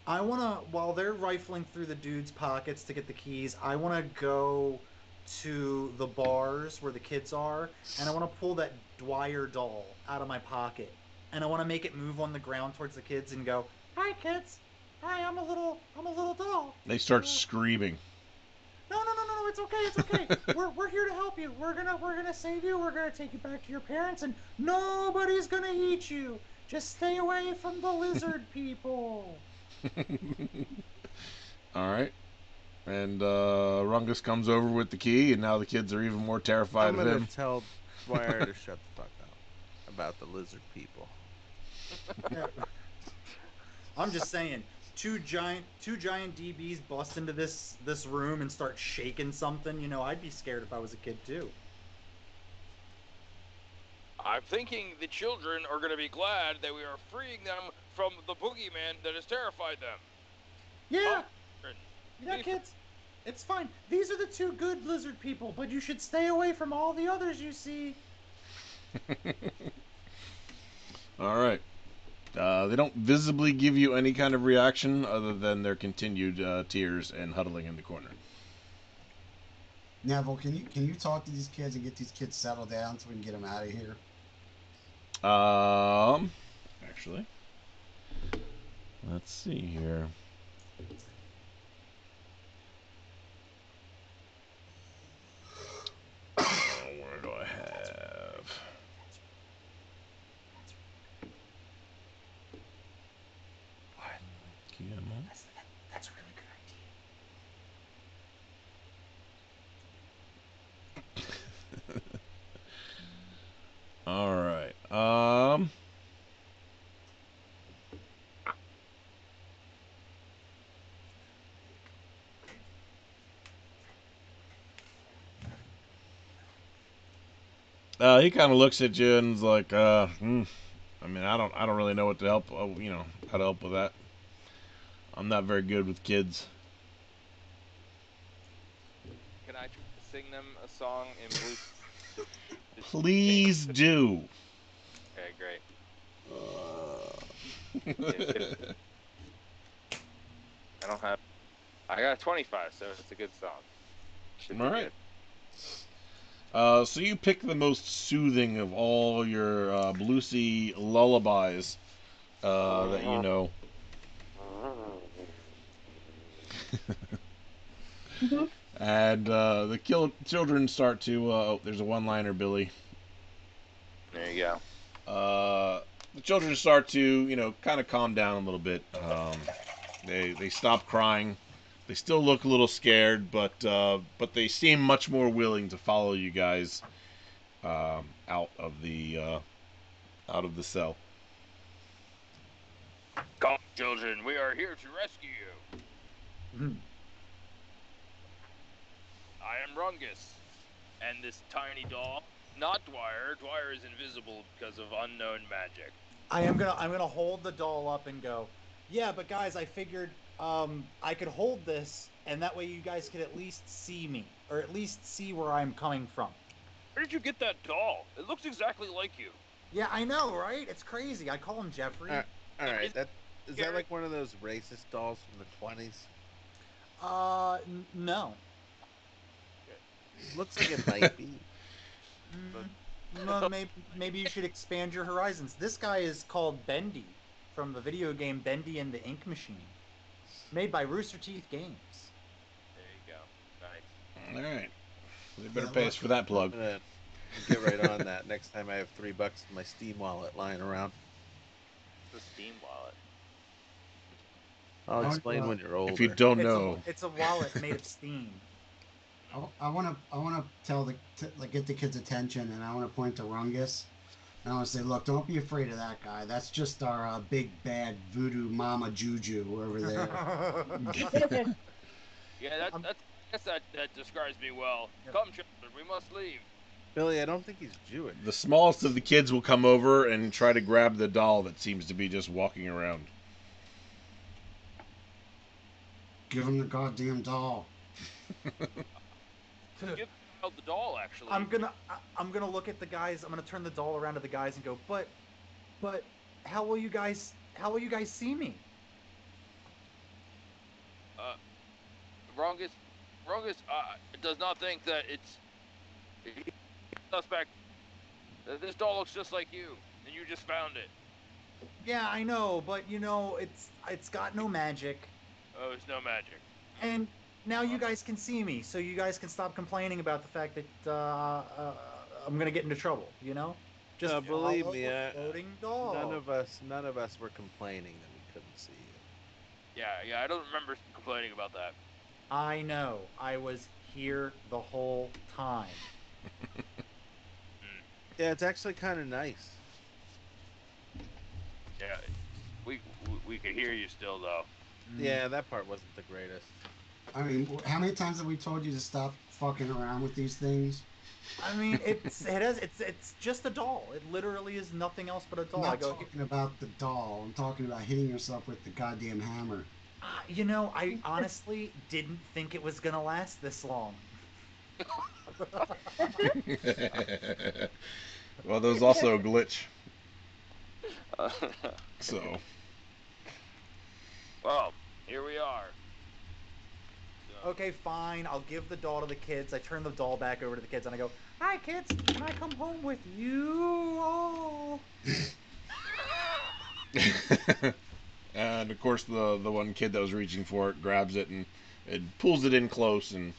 I want to, while they're rifling through the dude's pockets to get the keys, I want to go to the bars where the kids are, and I want to pull that Dwyer doll out of my pocket. And I want to make it move on the ground towards the kids and go, "Hi, kids. Hi, I'm a little doll." They start screaming. No, it's okay. we're here to help you. We're gonna save you. We're gonna take you back to your parents, and nobody's gonna eat you. Just stay away from the lizard people. All right. And Rungus comes over with the key, and now the kids are even more terrified I'm of gonna him. tell Dwyer to shut the fuck up about the lizard people. I'm just saying, two giant DBs bust into this room and start shaking something. I'd be scared if I was a kid too. I'm thinking the children are going to be glad that we are freeing them from the boogeyman that has terrified them. Yeah, Children, yeah, these- kids. It's fine. These are the two good lizard people, but you should stay away from all the others you see. All right. They don't visibly give you any kind of reaction other than their continued tears and huddling in the corner. Neville, can you talk to these kids and get these kids settled down so we can get them out of here? Actually, let's see here. Where do I have? What? Guillermo? That's a really good idea. All right. He kind of looks at you and is like, I mean, I don't really know what to help. How to help with that. I'm not very good with kids. Can I sing them a song in blue? Please do. Okay, great. I don't have. I got 25, so it's a good song. Should be All right. good. So you pick the most soothing of all your Bluesy lullabies that you know. And the children start to. Oh, there's a one-liner, Billy. There you go. The children start to, kind of calm down a little bit. They stop crying. They still look a little scared, but they seem much more willing to follow you guys out of the cell. Come, children, we are here to rescue you. I am Rungus, and this tiny doll, not Dwyer. Dwyer is invisible because of unknown magic. I'm gonna hold the doll up and go, yeah, but guys, I figured I could hold this, and that way you guys could at least see me, or at least see where I'm coming from. Where did you get that doll? It looks exactly like you. Yeah, I know, right? It's crazy. I call him Jeffrey. All right, is that Scary. like one of those racist dolls from the 20s? No. Looks like it might be. No, maybe you should expand your horizons. This guy is called Bendy from the video game Bendy and the Ink Machine, made by Rooster Teeth Games. There you go. Nice. All right. They better Yeah, pay look. us for that plug. I'm gonna get right on that next time I have $3 in my Steam wallet lying around. The Steam wallet. I'll Oh, explain when you're older. If you don't know, It's a wallet made of steam. I want to get the kids' attention, and I want to point to Rungus. And I want to say, look, don't be afraid of that guy. That's just our big bad voodoo mama Juju over there. Yeah, I guess that describes me well. Yep. Come, children, we must leave. Billy, I don't think he's Jewish. the smallest of the kids will come over and try to grab the doll that seems to be just walking around. Give him the goddamn doll. Give out the doll, actually. I'm gonna look at the guys. I'm gonna turn the doll around to the guys and go, but how will you guys see me? Rungus does not think that it's suspect. This doll looks just like you, and you just found it. Yeah, I know, but it's got no magic, Oh, it's no magic. and now you guys can see me, so you guys can stop complaining about the fact that I'm gonna get into trouble. Just No, believe follow me, the floating doll. None of us were complaining that we couldn't see you. Yeah, I don't remember complaining about that. I know. I was here the whole time. Yeah, it's actually kind of nice. Yeah, we could hear you still though. Yeah, that part wasn't the greatest. I mean, how many times have we told you to stop fucking around with these things? I mean, it's just a doll. It literally is nothing else but a I'm doll. not talking about the doll. I'm talking about hitting yourself with the goddamn hammer. You know, I honestly didn't think it was gonna last this long. Well, there's also a glitch. So, Well, here we are. So, Okay, fine. I'll give the doll to the kids. I turn the doll back over to the kids and I go, "Hi, kids. Can I come home with you all?" and of course, the one kid that was reaching for it grabs it and it pulls it in close and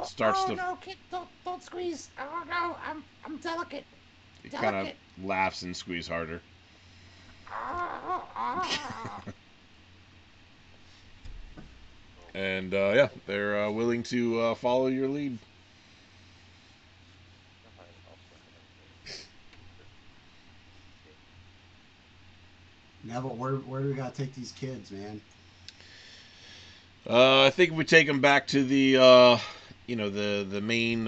starts to. no, kid, don't squeeze. Oh no, I'm delicate. It kind of laughs and squeezes harder. And yeah, they're willing to follow your lead. Neville, where do we gotta take these kids, man? I think we take them back to the the main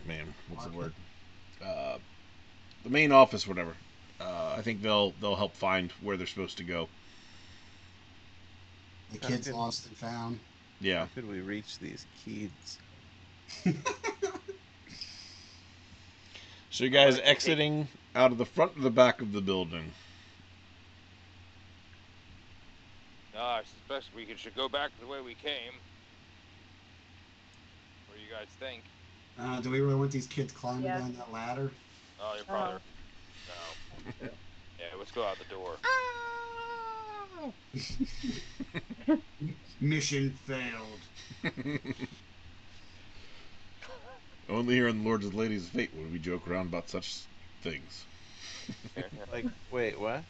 man, what's the word? The main office, whatever. I think they'll help find where they're supposed to go. The kids lost and found. Yeah. How could we reach these kids? So you guys exiting out of the front or the back of the building? no, I suspect we should go back the way we came. What do you guys think? Do we really want these kids climbing Yeah. down that ladder? Oh, you're probably no. Yeah, let's go out the door. Mission failed. Only here in the Lords and Ladies of Fate would we joke around about such things. Like, wait, what?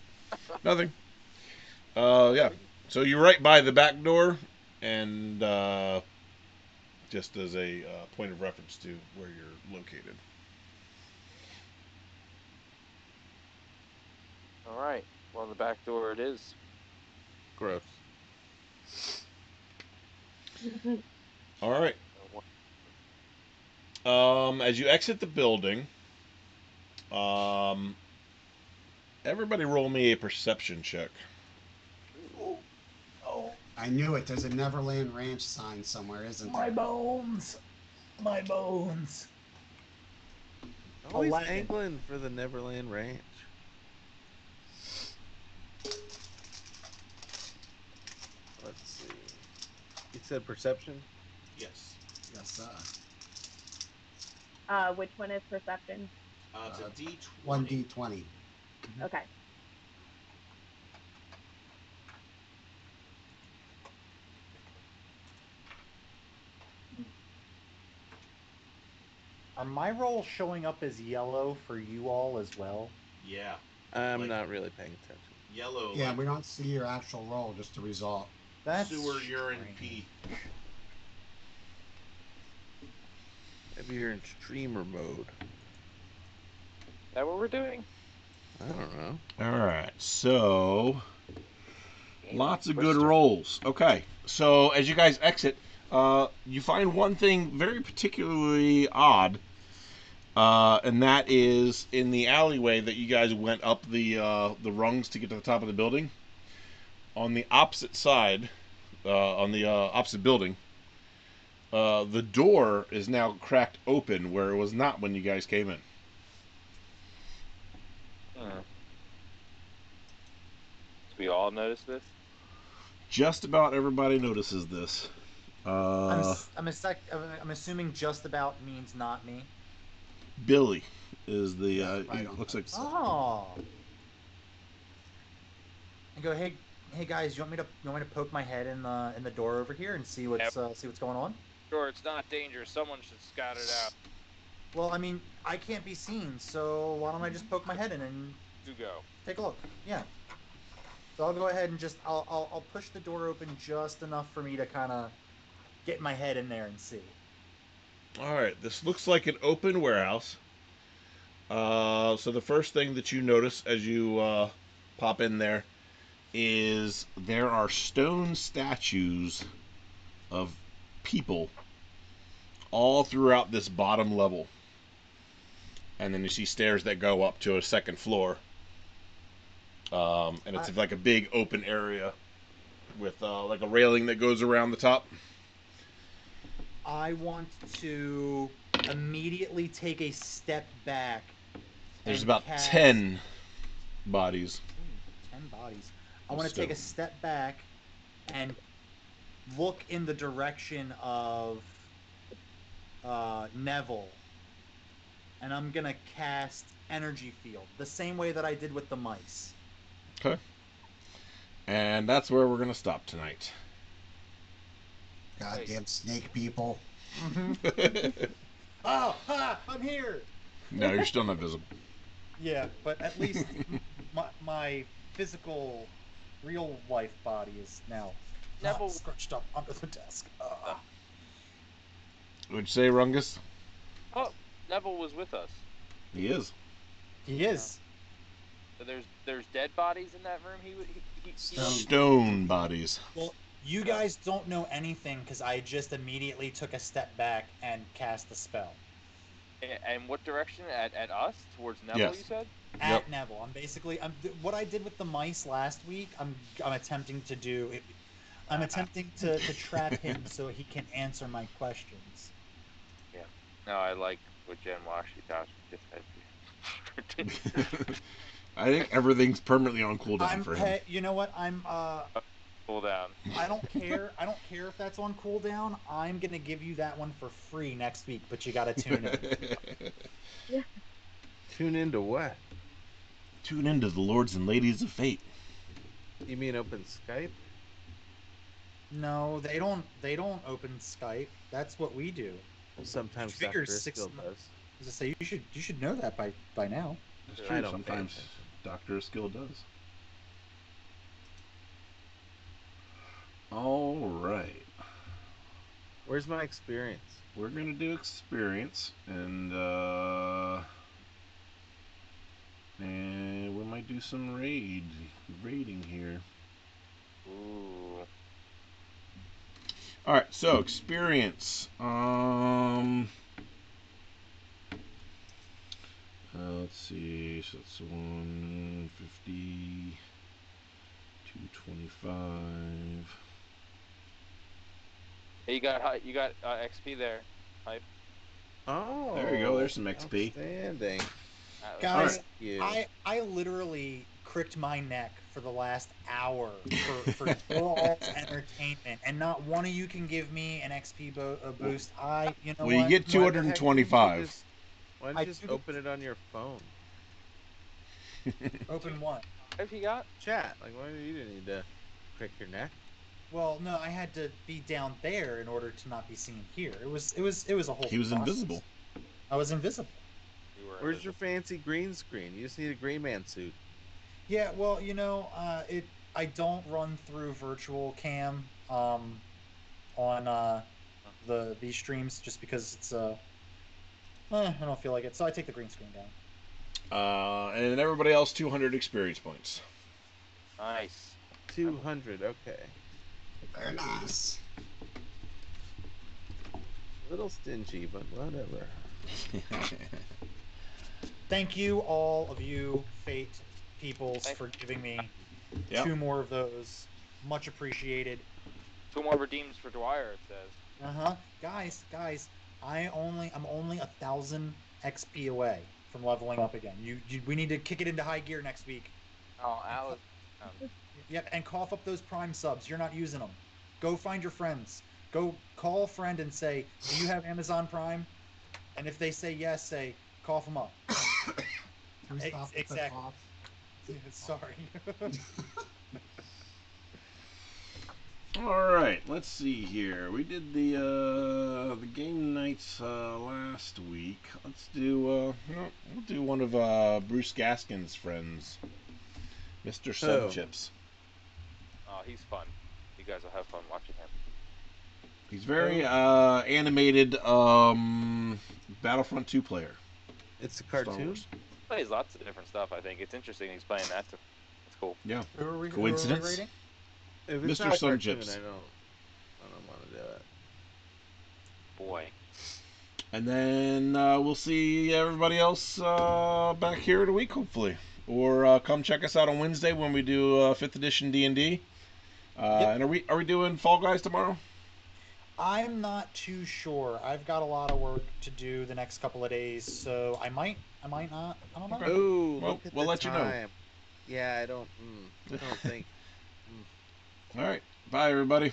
Nothing. Yeah. So you're right by the back door, and just as a point of reference to where you're located. All right. Well, the back door it is. Gross. All right. As you exit the building, everybody roll me a perception check. Oh, I knew it. There's a Neverland Ranch sign somewhere, isn't my there? bones. My bones. Always 11. angling for the Neverland Ranch. Let's see. You said perception? Yes. Yes, sir. Which one is perception? It's a D20. 1d20. Okay. Are my rolls showing up as yellow for you all as well? Yeah. I'm Like- not really paying attention. Yellow. Yeah, like we don't see your actual roll, just the result. That's sewer, urine, strange. pee. Maybe you're in streamer mode. Is that what we're doing? I don't know. All right. So lots of good Twister. rolls. Okay. So as you guys exit, you find one thing very particularly odd, and that is in the alleyway that you guys went up the rungs to get to the top of the building. On the opposite side, on the opposite building, the door is now cracked open where it was not when you guys came in. We all notice this. Just about everybody notices this. I'm assuming just about means not me. Billy is the Yeah, right it on looks that. like Oh. And go, hey guys, you want me to poke my head in the door over here and see what's going on? Sure, it's not dangerous. Someone should scout it out. Well, I mean, I can't be seen, so why don't I just poke my head in and You go. take a look? Yeah. So I'll go ahead and just I'll push the door open just enough for me to kind of get my head in there and see. All right, this looks like an open warehouse. So the first thing that you notice as you pop in there is there are stone statues of people all throughout this bottom level. And then you see stairs that go up to a second floor. And it's like a big open area with like a railing that goes around the top. I want to immediately take a step back. There's and about cast 10 bodies. 10 bodies. I want to take a step back and look in the direction of Neville. And I'm going to cast Energy Field, the same way that I did with the mice. Okay. And that's where we're going to stop tonight. Goddamn snake people. Oh, I'm here! No, you're still not visible. Yeah, but at least my physical, real-life body is now Neville- scrunched up under the desk. Would you say, Rungus? Oh, Neville was with us. He is. He is. So there's dead bodies in that room. He Stone bodies. Well, you guys don't know anything because I just immediately took a step back and cast the spell. And what direction? At us? Towards Neville, Yes. you said? At Neville. What I did with the mice last week, I'm attempting to do. I'm attempting to trap him so he can answer my questions. Yeah. No, I like what Jen Washington just said. I think everything's permanently on cooldown for him. Hey, you know what? Cool down. I don't care. I don't care if that's on cooldown. I'm gonna give you that one for free next week, but you gotta tune in. Tune into what? Tune into the Lords and Ladies of Fate. You mean open Skype? No, they don't. They don't open Skype. That's what we do. Sometimes Figure Dr. six Iskill months. does. As I say, you should know that by now. That's I true. don't pay Sometimes attention. Dr. Skill does. All right. Where's my experience? We're gonna do experience, and we might do some raiding here. Ooh. All right, so experience. Let's see. So it's 150, 225. Hey, you got XP there. Hype. Oh, There you go, there's some XP. Outstanding. Guys, Thank you. I literally cricked my neck for the last hour for All's entertainment, and not one of you can give me an XP boost. You know Well, you what? get Why the heck didn't you 225. Why don't you just open it on your phone? Open one. What have you got? Chat. Like, why you didn't need to crick your neck? Well, no, I had to be down there in order to not be seen here. It was a whole. He was process. invisible. I was invisible. You were Where's your fancy green screen? You just need a Green Man suit. Yeah, well, you know, I don't run through virtual cam on these streams just because it's I don't feel like it, so I take the green screen down. And everybody else 200 experience points. Nice. 200. Okay. Very nice. A little stingy, but whatever. Thank you, all of you Fate peoples, for giving me Yep. 2 more of those. Much appreciated. 2 more redeems for Dwyer, it says. Guys, I'm only 1,000 XP away from leveling up again. We need to kick it into high gear next week. Oh, Alice. Yep, and cough up those Prime subs. You're not using them. Go find your friends. Go call a friend and say, "Do you have Amazon Prime?" And if they say yes, say, "Cough them up." Can we stop the Exactly. cough? Sorry. All right, let's see here. We did the game nights last week. Let's do we'll do one of Bruce Gaskin's friends, Mr. Subchips. Oh, he's fun. You guys will have fun watching him. He's very animated Battlefront 2 player. It's a Star cartoon. Wars. Plays lots of different stuff. I think it's interesting he's playing that. That's cool. Yeah. Who are we Coincidence? rating? If it's Mr. not a cartoon, Sunchips. I don't. I don't want to do it. Boy. And then we'll see everybody else back here in a week, hopefully. Or come check us out on Wednesday when we do 5th edition D&D. Yep. And are we doing Fall Guys tomorrow? I'm not too sure. I've got a lot of work to do the next couple of days, so I might not. I don't know. Okay. Ooh, Well, look at we'll the let you know. time. Yeah, I don't think. All right. Bye, everybody.